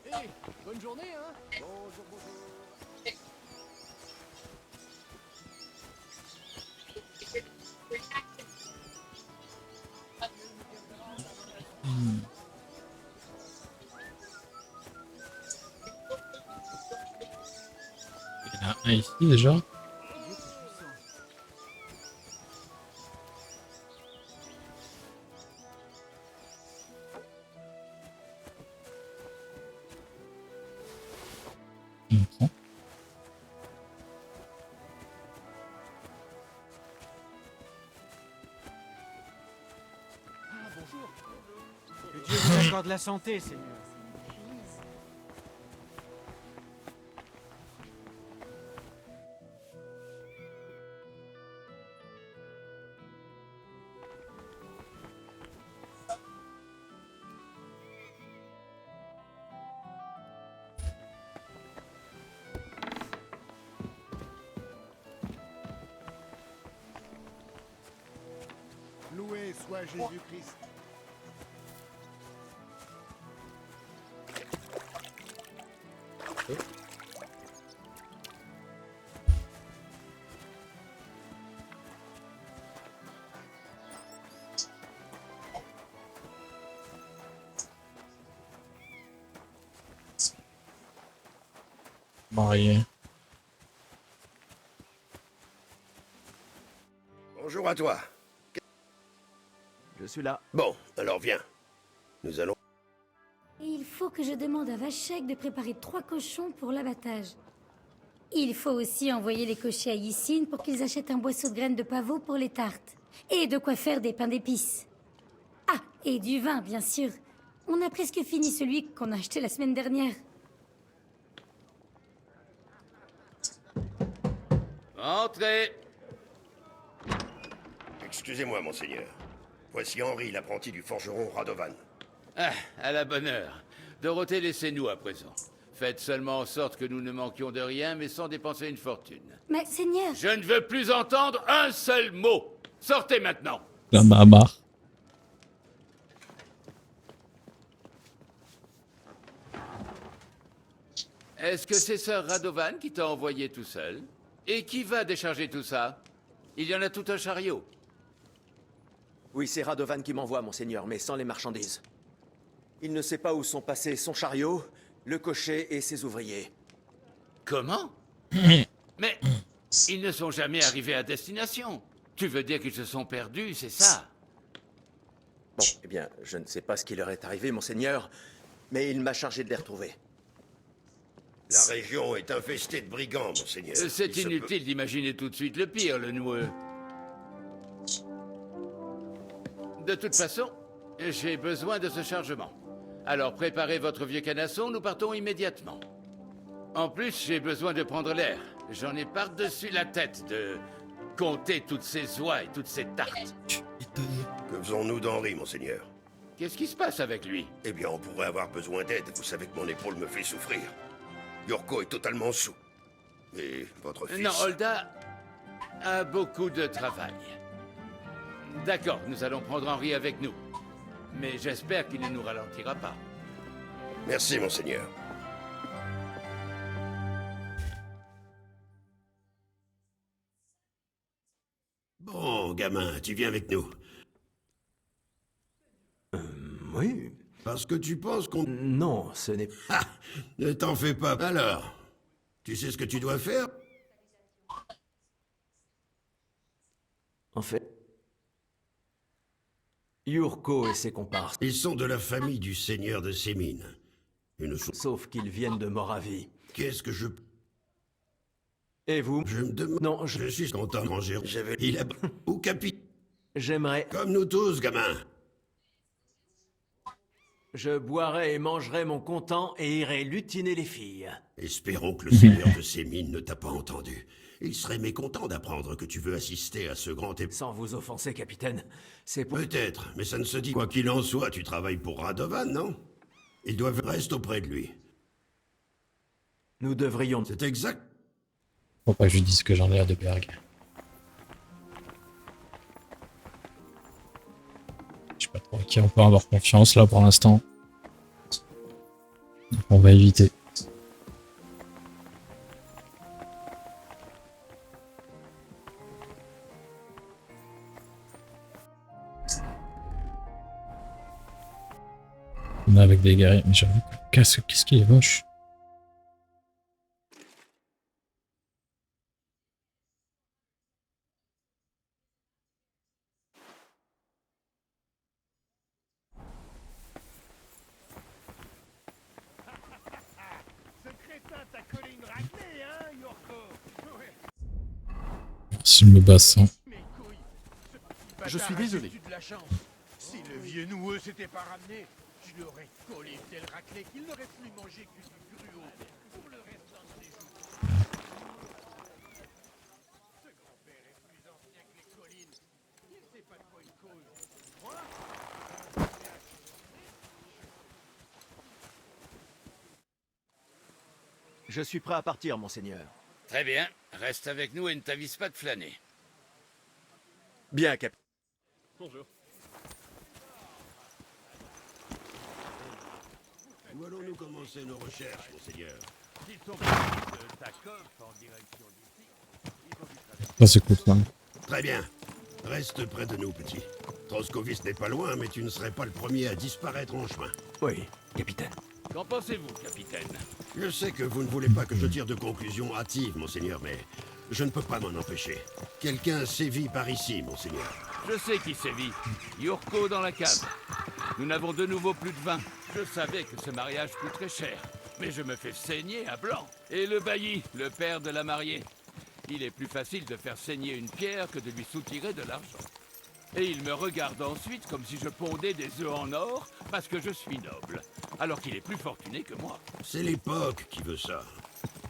Hey, bonne journée, hein? Bonjour, bonjour. Il y en a un ici déjà. On prend. Ah, bonjour. Que Dieu vous accorde la santé, Seigneur. Loué soit Jésus-Christ. Marié. Bonjour à toi. Je suis là. Bon, alors viens. Nous allons... Et il faut que je demande à Vachek de préparer 3 cochons pour l'abattage. Il faut aussi envoyer les cochers à Yssine pour qu'ils achètent un boisseau de graines de pavot pour les tartes. Et de quoi faire des pains d'épices. Ah, et du vin, bien sûr. On a presque fini celui qu'on a acheté la semaine dernière. Entrez! Excusez-moi, monseigneur. Voici Henri, l'apprenti du forgeron Radovan. Ah, à la bonne heure. Dorothée, laissez-nous à présent. Faites seulement en sorte que nous ne manquions de rien, mais sans dépenser une fortune. Mais, Seigneur... Je ne veux plus entendre un seul mot. Sortez maintenant. La marre. Est-ce que c'est Sir Radovan qui t'a envoyé tout seul? Et qui va décharger tout ça? Il y en a tout un chariot. Oui, c'est Radovan qui m'envoie, monseigneur, mais sans les marchandises. Il ne sait pas où sont passés son chariot, le cocher et ses ouvriers. Comment? Mais ils ne sont jamais arrivés à destination. Tu veux dire qu'ils se sont perdus, c'est ça? Bon, eh bien, je ne sais pas ce qui leur est arrivé, monseigneur, mais il m'a chargé de les retrouver. La région est infestée de brigands, monseigneur. C'est Il se inutile d'imaginer tout de suite le pire, le noueux. De toute façon, j'ai besoin de ce chargement. Alors préparez votre vieux canasson, nous partons immédiatement. En plus, j'ai besoin de prendre l'air. J'en ai par-dessus la tête de compter toutes ces oies et toutes ces tartes. Que faisons-nous d'Henri, monseigneur? Qu'est-ce qui se passe avec lui? Eh bien, on pourrait avoir besoin d'aide. Vous savez que mon épaule me fait souffrir. Yorko est totalement sous. Et votre fils... Non, Holda a beaucoup de travail. D'accord, nous allons prendre Henri avec nous. Mais j'espère qu'il ne nous ralentira pas. Merci, monseigneur. gamin, tu viens avec nous. Oui. Parce que tu penses qu'on... Non, ce n'est... Ah, ne t'en fais pas. Alors, tu sais ce que tu dois faire? En fait... Yurko et ses comparses. Ils sont de la famille du seigneur de Sémine. Sauf qu'ils viennent de Moravie. Qu'est-ce que je... Et vous? Je me demande... Non, je suis content de manger. J'avais dit là... Ou capi... J'aimerais... Comme nous tous, gamin. Je boirai et mangerai mon content et irai lutiner les filles. Espérons que le seigneur de Sémine ne t'a pas entendu. Il serait mécontent d'apprendre que tu veux assister à ce grand Sans vous offenser, capitaine, c'est pour... Peut-être, mais ça ne se dit. Quoi qu'il en soit, tu travailles pour Radovan, non? Ils doivent rester auprès de lui. Nous devrions... C'est exact. Faut pas que je dise que j'en ai à de Berg. Je sais pas trop à qui on peut avoir confiance là pour l'instant. Donc on va éviter. On est avec des guerriers, mais j'avoue que qu'est-ce qu'il est moche. Ce crétin t'a collé une raclée, hein, Yurko? Merci le bassin. Je suis désolé. De la chance. Si le vieux noueux s'était pas ramené, je lui aurais collé une telle raclée qu'il n'aurait plus mangé que du gruau pour le restant de ses jours. Ce grand-père est plus ancien que les collines. Il sait pas de quoi il cause. Moi? Je suis prêt à partir, monseigneur. Très bien. Reste avec nous et ne t'avise pas de flâner. Bien, capitaine. Bonjour. Où allons-nous commencer nos recherches, monseigneur? Ça c'est cool, ça. Très bien. Reste près de nous, petit. Troskovis n'est pas loin, mais tu ne serais pas le premier à disparaître en chemin. Oui, capitaine. Qu'en pensez-vous, capitaine? Je sais que vous ne voulez pas que je tire de conclusions hâtives, monseigneur, mais je ne peux pas m'en empêcher. Quelqu'un sévit par ici, monseigneur. Je sais qui sévit. Yurko dans la cave. Nous n'avons de nouveau plus de vin. Je savais que ce mariage coûterait cher. Mais je me fais saigner à blanc. Et le bailli, le père de la mariée. Il est plus facile de faire saigner une pierre que de lui soutirer de l'argent. Et il me regarde ensuite comme si je pondais des œufs en or parce que je suis noble. Alors qu'il est plus fortuné que moi. C'est l'époque qui veut ça.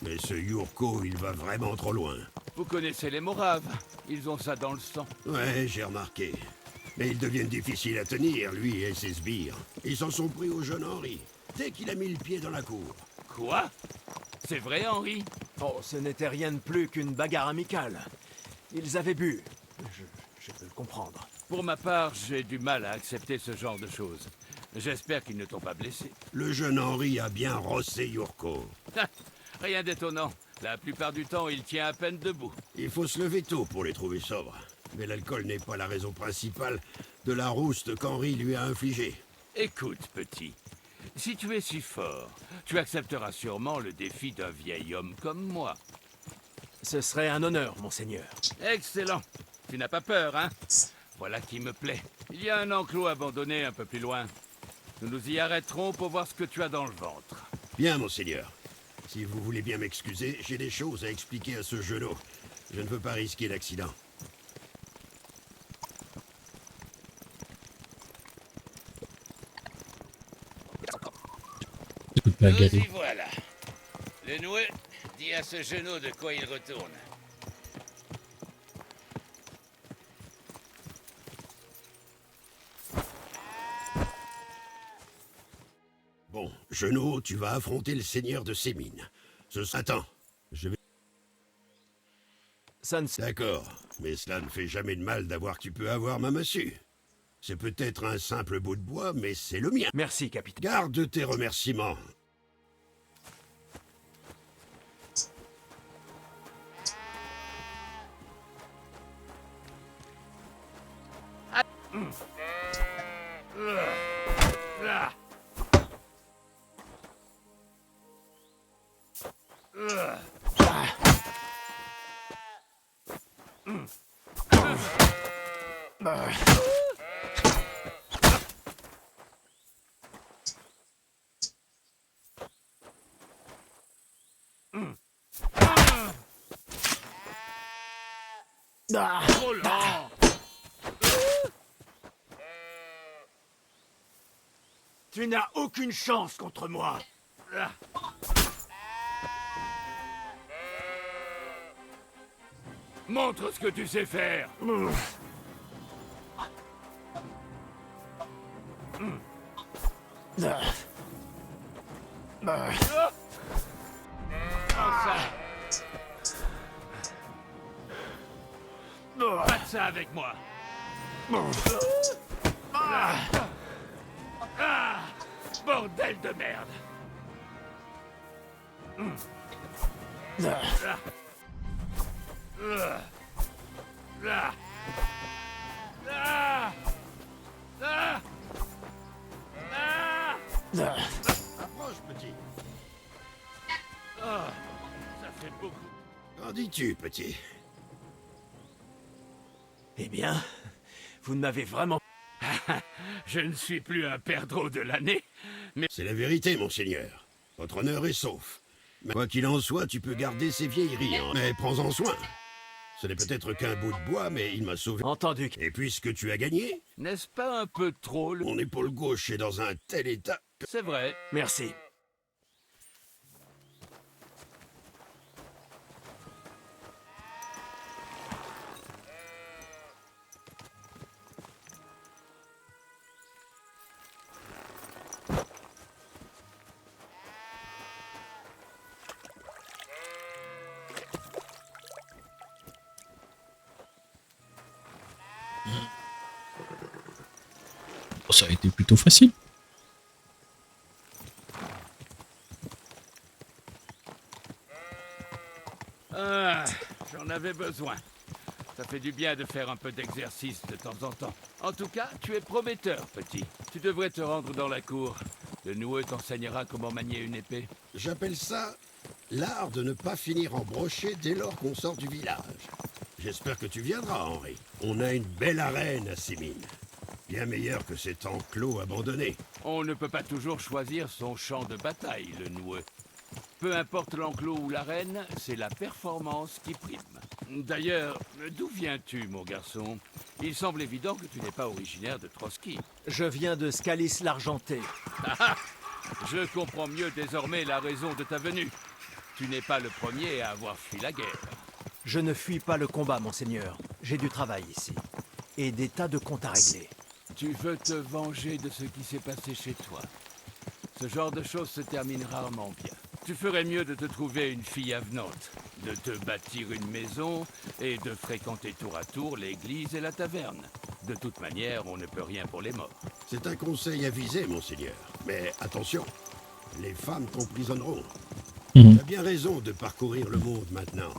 Mais ce Yurko, il va vraiment trop loin. Vous connaissez les Moraves. Ils ont ça dans le sang. Ouais, j'ai remarqué. Mais ils deviennent difficiles à tenir, lui et ses sbires. Ils s'en sont pris au jeune Henri, dès qu'il a mis le pied dans la cour. Quoi? C'est vrai, Henri? Oh, ce n'était rien de plus qu'une bagarre amicale. Ils avaient bu. Je peux le comprendre. Pour ma part, j'ai du mal à accepter ce genre de choses. J'espère qu'ils ne t'ont pas blessé. Le jeune Henri a bien rossé Yurko. Rien d'étonnant. La plupart du temps, il tient à peine debout. Il faut se lever tôt pour les trouver sobres. Mais l'alcool n'est pas la raison principale de la rouste qu'Henri lui a infligée. Écoute, petit. Si tu es si fort, tu accepteras sûrement le défi d'un vieil homme comme moi. Ce serait un honneur, monseigneur. Excellent. Tu n'as pas peur, hein? Voilà qui me plaît. Il y a un enclos abandonné un peu plus loin. Nous nous y arrêterons pour voir ce que tu as dans le ventre. Bien, monseigneur. Si vous voulez bien m'excuser, j'ai des choses à expliquer à ce genou. Je ne veux pas risquer l'accident. Nous y voilà. Le noueux dit à ce genou de quoi il retourne. Bon, Genou, tu vas affronter le seigneur de Sémine. Attends, je vais... Ça ne... D'accord, mais cela ne fait jamais de mal d'avoir que tu peux avoir ma massue. C'est peut-être un simple bout de bois, mais c'est le mien. Merci, capitaine. Garde tes remerciements. Trop lent. Tu n'as aucune chance contre moi. Montre ce que tu sais faire. Pas ça avec moi. Bordel de merde. Approche, petit. Ça fait beaucoup. Qu'en dis-tu, petit? Eh bien, vous ne m'avez vraiment... Je ne suis plus un perdreau de l'année, mais... C'est la vérité, monseigneur. Votre honneur est sauf. Mais quoi qu'il en soit, tu peux garder ces vieilleries, hein. Mais prends-en soin. Ce n'est peut-être qu'un bout de bois, mais il m'a sauvé. Entendu. Et puisque tu as gagné, N'est-ce pas un peu trop... mon épaule gauche est dans un tel état... C'est vrai. Merci. Ça a été plutôt facile. Ah, j'en avais besoin. Ça fait du bien de faire un peu d'exercice de temps en temps. En tout cas, tu es prometteur, petit. Tu devrais te rendre dans la cour. Le noueux t'enseignera comment manier une épée. J'appelle ça l'art de ne pas finir en brochet dès lors qu'on sort du village. J'espère que tu viendras, Henri. On a une belle arène à Sémine. Bien meilleure que cet enclos abandonné. On ne peut pas toujours choisir son champ de bataille, le noueux. Peu importe l'enclos ou l'arène, c'est la performance qui prime. D'ailleurs, d'où viens-tu, mon garçon? Il semble évident que tu n'es pas originaire de Trotsky. Je viens de Scalis l'Argenté. Je comprends mieux désormais la raison de ta venue. Tu n'es pas le premier à avoir fui la guerre. Je ne fuis pas le combat, monseigneur. J'ai du travail ici. Et des tas de comptes à régler. Tu veux te venger de ce qui s'est passé chez toi. Ce genre de choses se termine rarement bien. Tu ferais mieux de te trouver une fille avenante, de te bâtir une maison et de fréquenter tour à tour l'église et la taverne. De toute manière, on ne peut rien pour les morts. C'est un conseil avisé, monseigneur. Mais attention, les femmes t'emprisonneront. Tu as bien raison de parcourir le monde maintenant.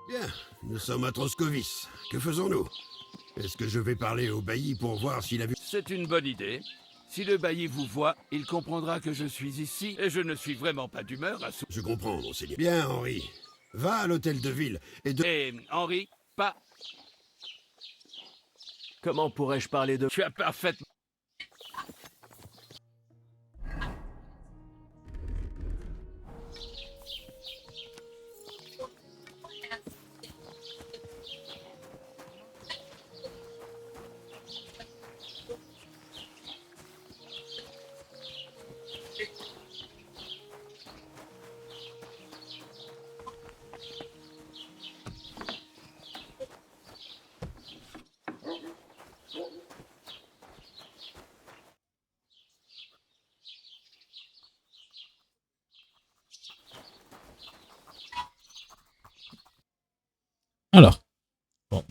Bien, nous sommes à Troscovis. Que faisons-nous? Est-ce que je vais parler au bailli pour voir s'il a vu... C'est une bonne idée. Si le bailli vous voit, il comprendra que je suis ici et je ne suis vraiment pas d'humeur à Je comprends, monseigneur. Bien, Henri. Va à l'hôtel de ville et de... Henri, pas... Comment pourrais-je parler de... Tu as parfaitement... Alors. Bon.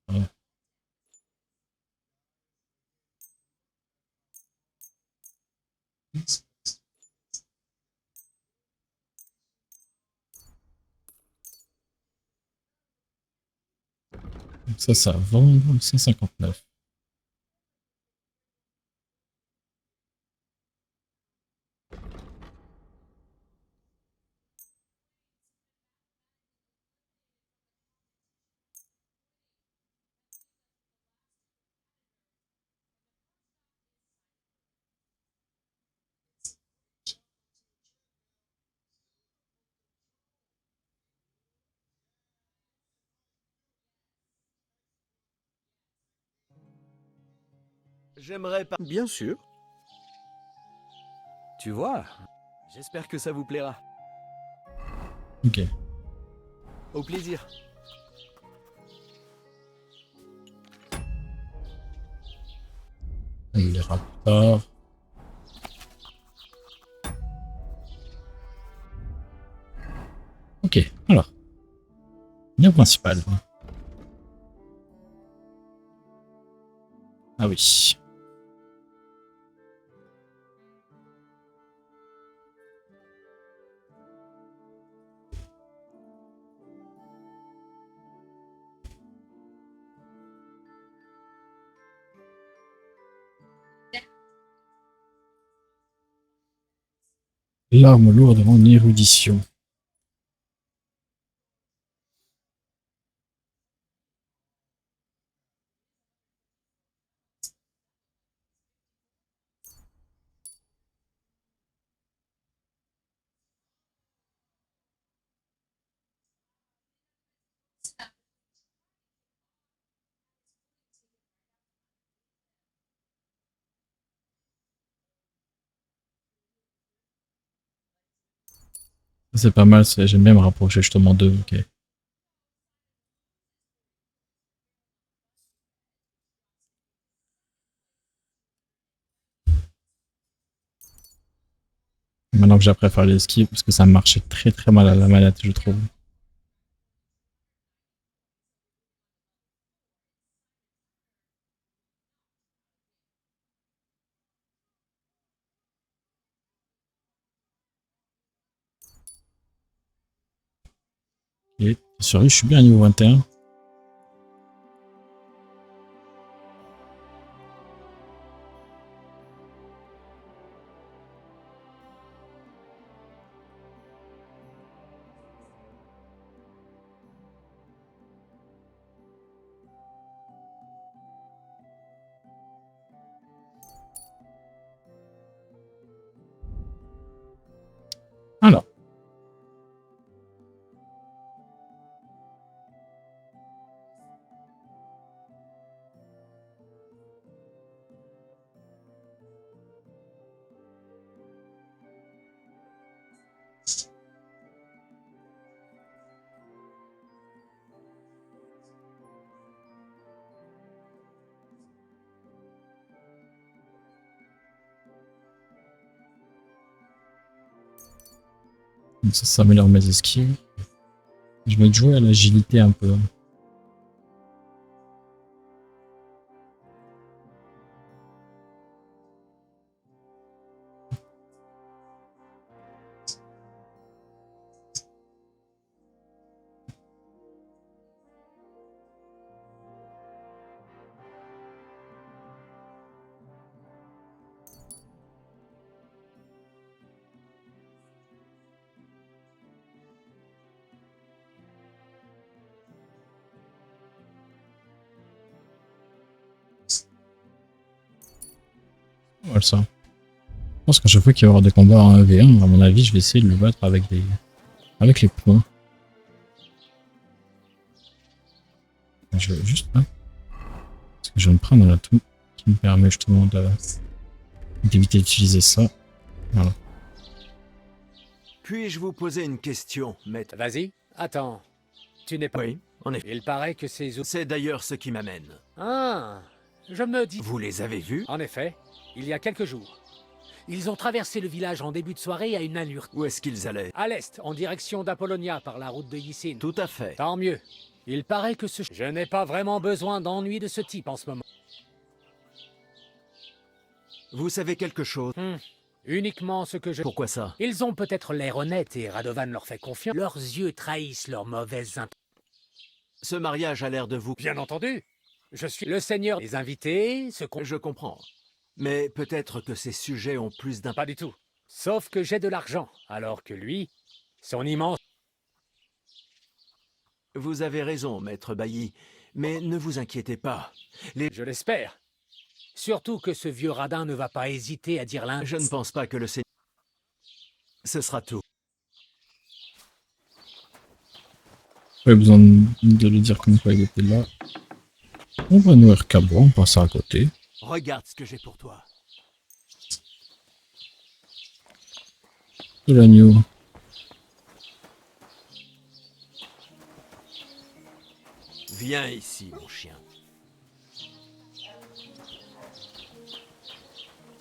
Ouais. Ça vend 159. J'aimerais pas... Bien sûr. Tu vois, J'espère que ça vous plaira. Ok. Au plaisir. On verra plus tard. Ok, alors. Bien principal. Ah oui. L'arme lourde en érudition. C'est pas mal, j'aime bien me rapprocher justement d'eux. Ok. Maintenant que j'apprends à faire l'esquive, parce que ça marchait très très mal à la manette, je trouve. Et sur lui, je suis bien à niveau 21. Alors. Ça améliore mes esquives. Je vais jouer à l'agilité un peu. Voilà ça. Je pense qu'à chaque fois qu'il va y avoir des combats en 1v1, à mon avis, je vais essayer de le battre avec des... avec les points. Je vais juste là. Parce que je vais me prendre un atout qui me permet justement d'éviter d'utiliser ça. Voilà. Puis-je vous poser une question, maître? Vas-y, attends. Tu n'es pas... Oui, en effet. Il paraît que ces... C'est d'ailleurs ce qui m'amène. Ah, je me dis... Vous les avez vus? En effet, il y a quelques jours. Ils ont traversé le village en début de soirée à une allure. Où est-ce qu'ils allaient? À l'est, en direction d'Apollonia, par la route de Yissine. Tout à fait. Tant mieux. Il paraît que ce... Je n'ai pas vraiment besoin d'ennuis de ce type en ce moment. Vous savez quelque chose? Uniquement ce que je... Pourquoi ça? Ils ont peut-être l'air honnêtes et Radovan leur fait confiance. Leurs yeux trahissent leurs mauvaises intentions. Ce mariage a l'air de vous... Bien entendu. Je suis le seigneur des invités, Je comprends. Mais peut-être que ces sujets ont plus d'impact. Pas du tout. Sauf que j'ai de l'argent, alors que lui, son immense... Vous avez raison, maître Bailly. Mais ne vous inquiétez pas. Je l'espère. Surtout que ce vieux radin ne va pas hésiter à dire l'un... Je ne pense pas que le seigneur... Ce sera tout. Pas besoin de lui dire comme quoi il était là. On va nourrir Cabo, on passe à côté. Regarde ce que j'ai pour toi. De l'agneau. Viens ici, mon chien.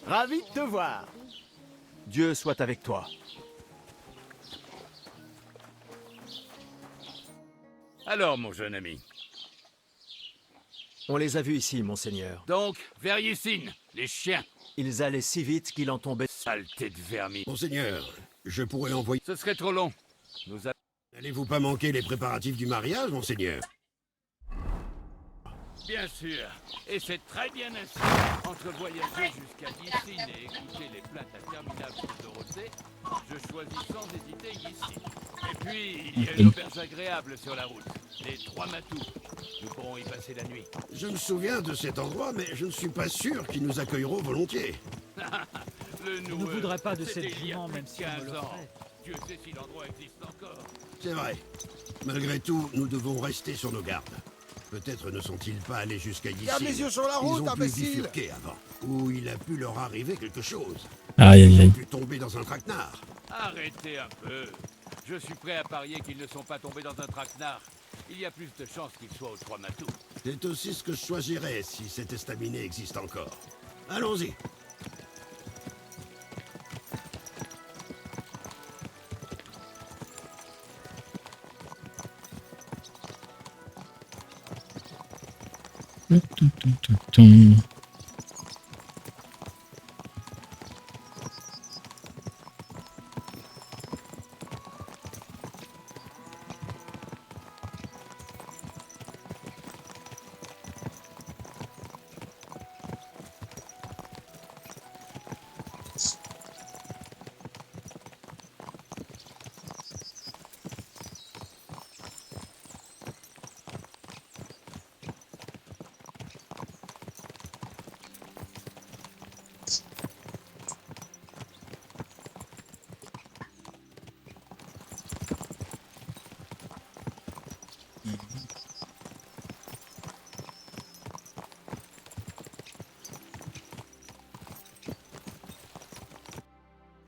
Ravi de te voir. Dieu soit avec toi. Alors, mon jeune ami. On les a vus ici, monseigneur. Donc, vers Yissine, les chiens. Ils allaient si vite qu'il en tombait. Saleté de vermine. Monseigneur, je pourrais envoyer... Ce serait trop long. N'allez-vous pas manquer les préparatifs du mariage, monseigneur? Bien sûr. Et c'est très bien ainsi. Entre voyager jusqu'à Yissine et écouter les plaintes interminables de Dorothée, je choisis sans hésiter Yissine. Et puis, il y a une auberge agréable sur la route. Les Trois Matous. Nous pourrons y passer la nuit. Je me souviens de cet endroit, mais je ne suis pas sûr qu'ils nous accueilleront volontiers. Le Je ne voudrais pas de cette jument, même si on me le ferait. Dieu sait si l'endroit existe encore. C'est vrai. Malgré tout, nous devons rester sur nos gardes. Peut-être ne sont-ils pas allés jusqu'à ici. Garde les yeux sur la route, Ils ont pu imbécile. bifurquer avant. Ou il a pu leur arriver quelque chose. Aïe aïe Ils ont aïe. pu tomber dans un traquenard. Arrêtez un peu. Je suis prêt à parier qu'ils ne sont pas tombés dans un traquenard. Il y a plus de chances qu'ils soient aux Trois Matous. C'est aussi ce que je choisirais si cet estaminet existe encore. Allons-y.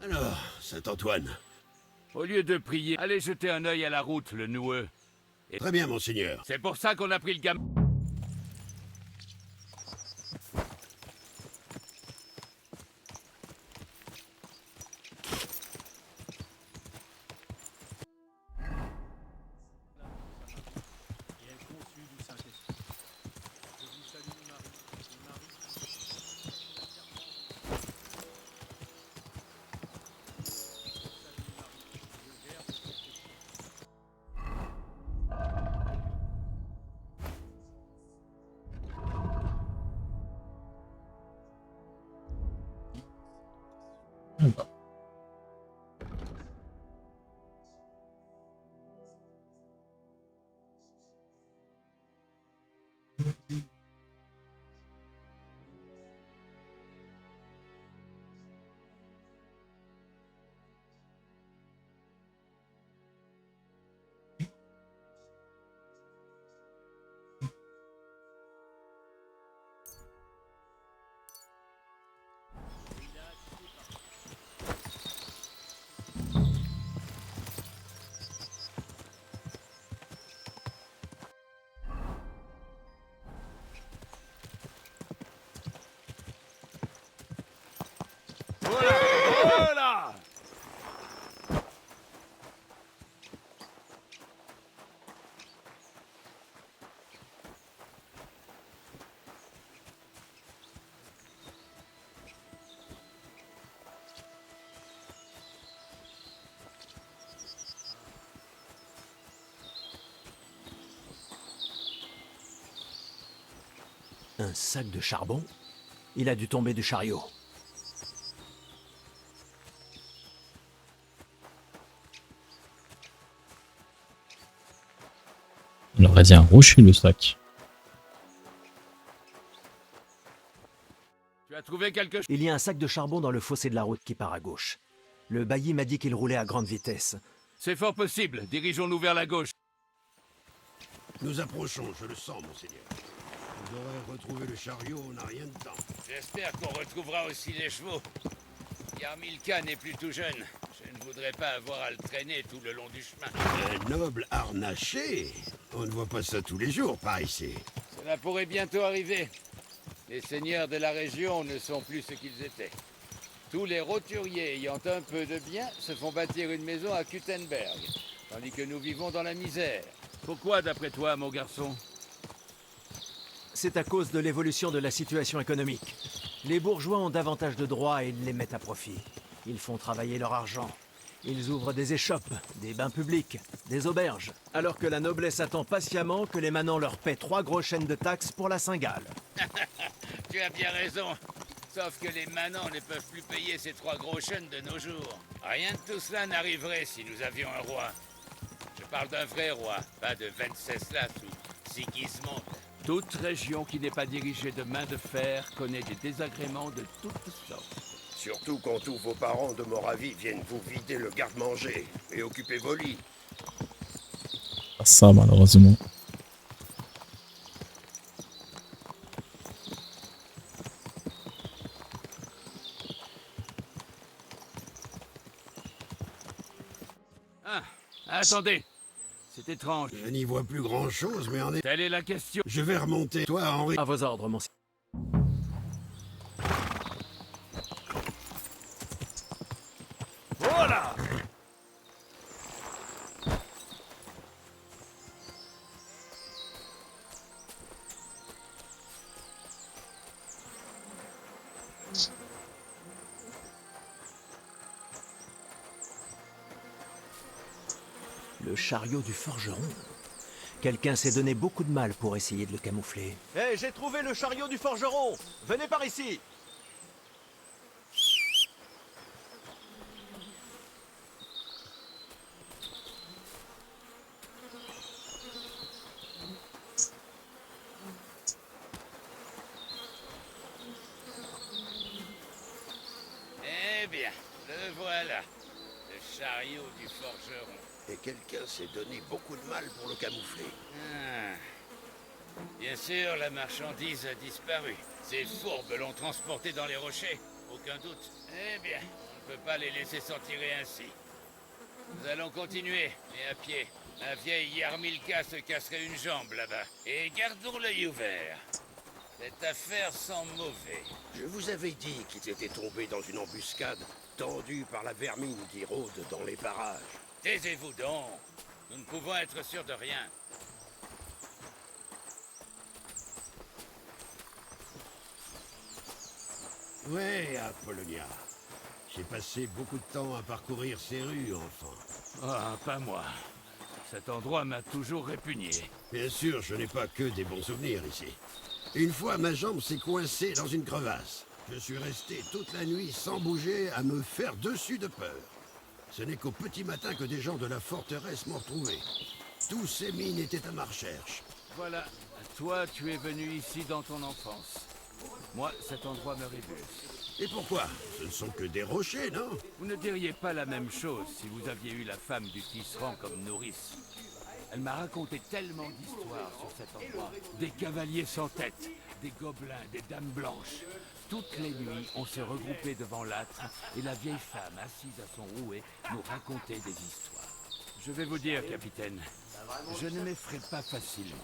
Alors, Saint-Antoine. Au lieu de prier, allez jeter un œil à la route, le noueux. Très bien, monseigneur. C'est pour ça qu'on a pris le gamin. Voilà. Un sac de charbon? Il a dû tomber du chariot. On aurait dit un rocher, le sac. Tu as trouvé quelque chose? Il y a un sac de charbon dans le fossé de la route qui part à gauche. Le bailli m'a dit qu'il roulait à grande vitesse. C'est fort possible. Dirigeons-nous vers la gauche. Nous approchons, je le sens, monseigneur. Vous aurez retrouvé le chariot, on n'a rien dedans. J'espère qu'on retrouvera aussi les chevaux. Yarmilka n'est plus tout jeune. Je ne voudrais pas avoir à le traîner tout le long du chemin. Un noble harnaché? On ne voit pas ça tous les jours, par ici. Cela pourrait bientôt arriver. Les seigneurs de la région ne sont plus ce qu'ils étaient. Tous les roturiers ayant un peu de bien se font bâtir une maison à Kuttenberg, tandis que nous vivons dans la misère. Pourquoi, d'après toi, mon garçon? C'est à cause de l'évolution de la situation économique. Les bourgeois ont davantage de droits et ils les mettent à profit. Ils font travailler leur argent. Ils ouvrent des échoppes, des bains publics, des auberges, alors que la noblesse attend patiemment que les manants leur paient 3 grosses chaînes de taxes pour la Saint-Gall. Tu as bien raison. Sauf que les manants ne peuvent plus payer ces 3 gros chênes de nos jours. Rien de tout cela n'arriverait si nous avions un roi. Je parle d'un vrai roi, pas de Venceslas ou Sigismond. Toute région qui n'est pas dirigée de main de fer connaît des désagréments de toutes sortes. Surtout quand tous vos parents de Moravie viennent vous vider le garde-manger et occuper vos lits. Pas ça, malheureusement. Ah, attendez. C'est étrange. Je n'y vois plus grand-chose, mais en est... Telle est la question. Je vais remonter. Toi, Henri... À vos ordres, monseigneur. Voilà! Le chariot du forgeron. Quelqu'un s'est donné beaucoup de mal pour essayer de le camoufler. Hé, j'ai trouvé le chariot du forgeron! Venez par ici! Eh bien, le voilà. Le chariot du forgeron. Et quelqu'un s'est donné beaucoup de mal pour le camoufler. Ah. Bien sûr, la marchandise a disparu. Ces fourbes l'ont transporté dans les rochers, aucun doute. Eh bien, on ne peut pas les laisser s'en tirer ainsi. Nous allons continuer, mais à pied. La vieille Yarmilka se casserait une jambe là-bas. Et gardons l'œil ouvert. Cette affaire sent mauvais. Je vous avais dit qu'ils étaient tombés dans une embuscade tendue par la vermine qui rôde dans les parages. Taisez-vous donc. Nous ne pouvons être sûrs de rien. Ouais, Apollonia. J'ai passé beaucoup de temps à parcourir ces rues, enfant. Ah, pas moi. Cet endroit m'a toujours répugné. Bien sûr, je n'ai pas que des bons souvenirs ici. Une fois, ma jambe s'est coincée dans une crevasse. Je suis resté toute la nuit sans bouger à me faire dessus de peur. Ce n'est qu'au petit matin que des gens de la forteresse m'ont retrouvé. Tous ces mines étaient à ma recherche. Voilà, toi, tu es venu ici dans ton enfance. Moi, cet endroit me révulse. Et pourquoi? Ce ne sont que des rochers, non? Vous ne diriez pas la même chose si vous aviez eu la femme du tisserand comme nourrice. Elle m'a raconté tellement d'histoires sur cet endroit. Des cavaliers sans tête, des gobelins, des dames blanches. Toutes les nuits, on se regroupait devant l'âtre et la vieille femme assise à son rouet nous racontait des histoires. Je vais vous dire, capitaine, je ne m'effraie pas facilement.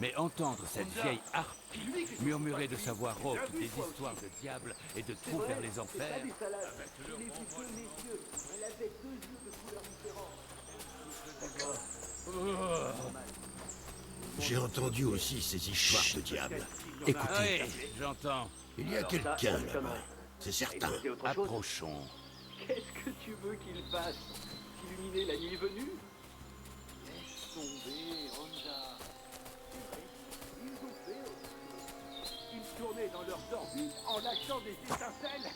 Mais entendre cette vieille harpie murmurer de sa voix rauque des histoires de diable et de trous vers les enfers... J'ai entendu aussi ces histoires de diable. Écoutez. Oui, j'entends. Il y a quelqu'un là-bas, c'est certain. Approchons. Qu'est-ce que tu veux qu'il fasse? Illuminer la nuit venue? Laisse tomber, Honda. Ils ont fait autre chose. Ils retourner dans leur orbite en lâchant des étincelles.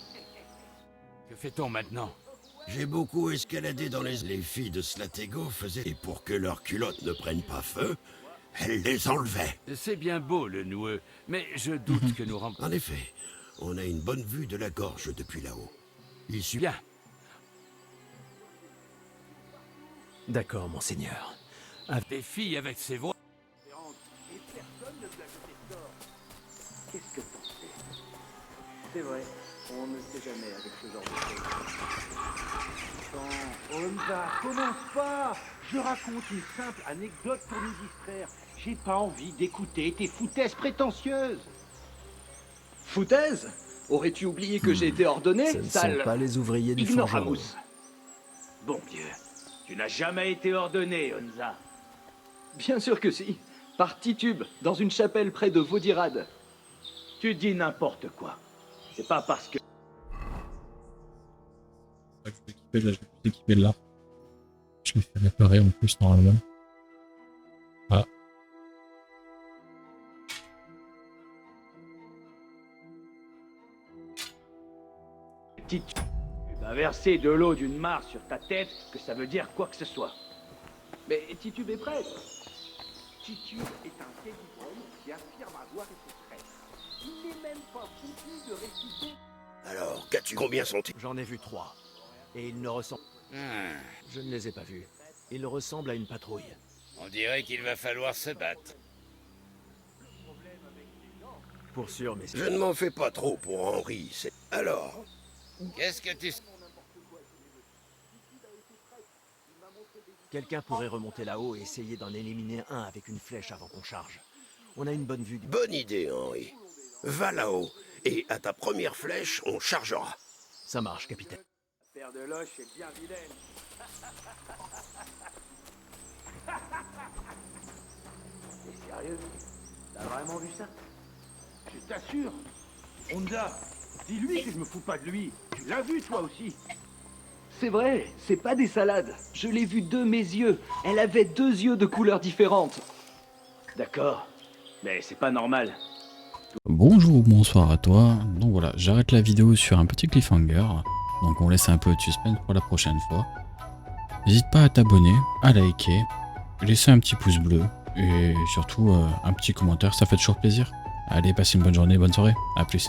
Que fait-on maintenant? J'ai beaucoup escaladé dans les filles de Slatego faisaient... Et pour que leurs culottes ne prennent pas feu, elles les enlevaient. C'est bien beau, le noueux, mais je doute que nous En effet, on a une bonne vue de la gorge depuis là-haut. Il suffit... Bien. D'accord, monseigneur. Des filles avec ses voix. Et personne ne peut ajouter de tort. Qu'est-ce que t'en sais? C'est vrai, on ne sait jamais avec ce genre de choses. Attends, Honza, commence pas! Je raconte une simple anecdote pour nous distraire. J'ai pas envie d'écouter tes foutaises prétentieuses. Foutaise? Aurais-tu oublié que j'ai été ordonné, Ce ne sale sont pas les ouvriers du forgeron. ignoramus? Bon Dieu, tu n'as jamais été ordonné, Honza. Bien sûr que si. Par Titube, dans une chapelle près de Vaudirad. Tu dis n'importe quoi. C'est pas parce que... Je vais équiper là. Je l'ai fait réparer en plus normalement. Ah. Titube va verser de l'eau d'une mare sur ta tête, que ça veut dire quoi que ce soit. Mais Titube est prêtre. Titube est un vieil ivrogne qui affirme avoir été prêtre. Il n'est même pas foutu de réciter. Alors, qu'as-tu combien sont-ils? J'en ai vu 3. Et ils ne ressemblent... Je ne les ai pas vus. Ils ressemblent à une patrouille. On dirait qu'il va falloir se battre. Pour sûr, mais... Je ne m'en fais pas trop pour Henri, c'est... Alors? Qu'est-ce que tu... Quelqu'un pourrait remonter là-haut et essayer d'en éliminer un avec une flèche avant qu'on charge. On a une bonne vue du... Bonne idée, Henri. Va là-haut, et à ta première flèche, on chargera. Ça marche, capitaine. La paire de loches est bien vilaine. T'es sérieux? T'as vraiment vu ça? Je t'assure. Honda, dis-lui que je me fous pas de lui. Tu l'as vu toi aussi. C'est vrai, c'est pas des salades. Je l'ai vu de mes yeux. Elle avait 2 yeux de couleurs différentes. D'accord, mais c'est pas normal. Bonjour ou bonsoir à toi. Donc voilà, j'arrête la vidéo sur un petit cliffhanger. Donc on laisse un peu de suspense pour la prochaine fois. N'hésite pas à t'abonner, à liker, laisser un petit pouce bleu et surtout un petit commentaire, ça fait toujours plaisir. Allez, passez une bonne journée, bonne soirée, à plus.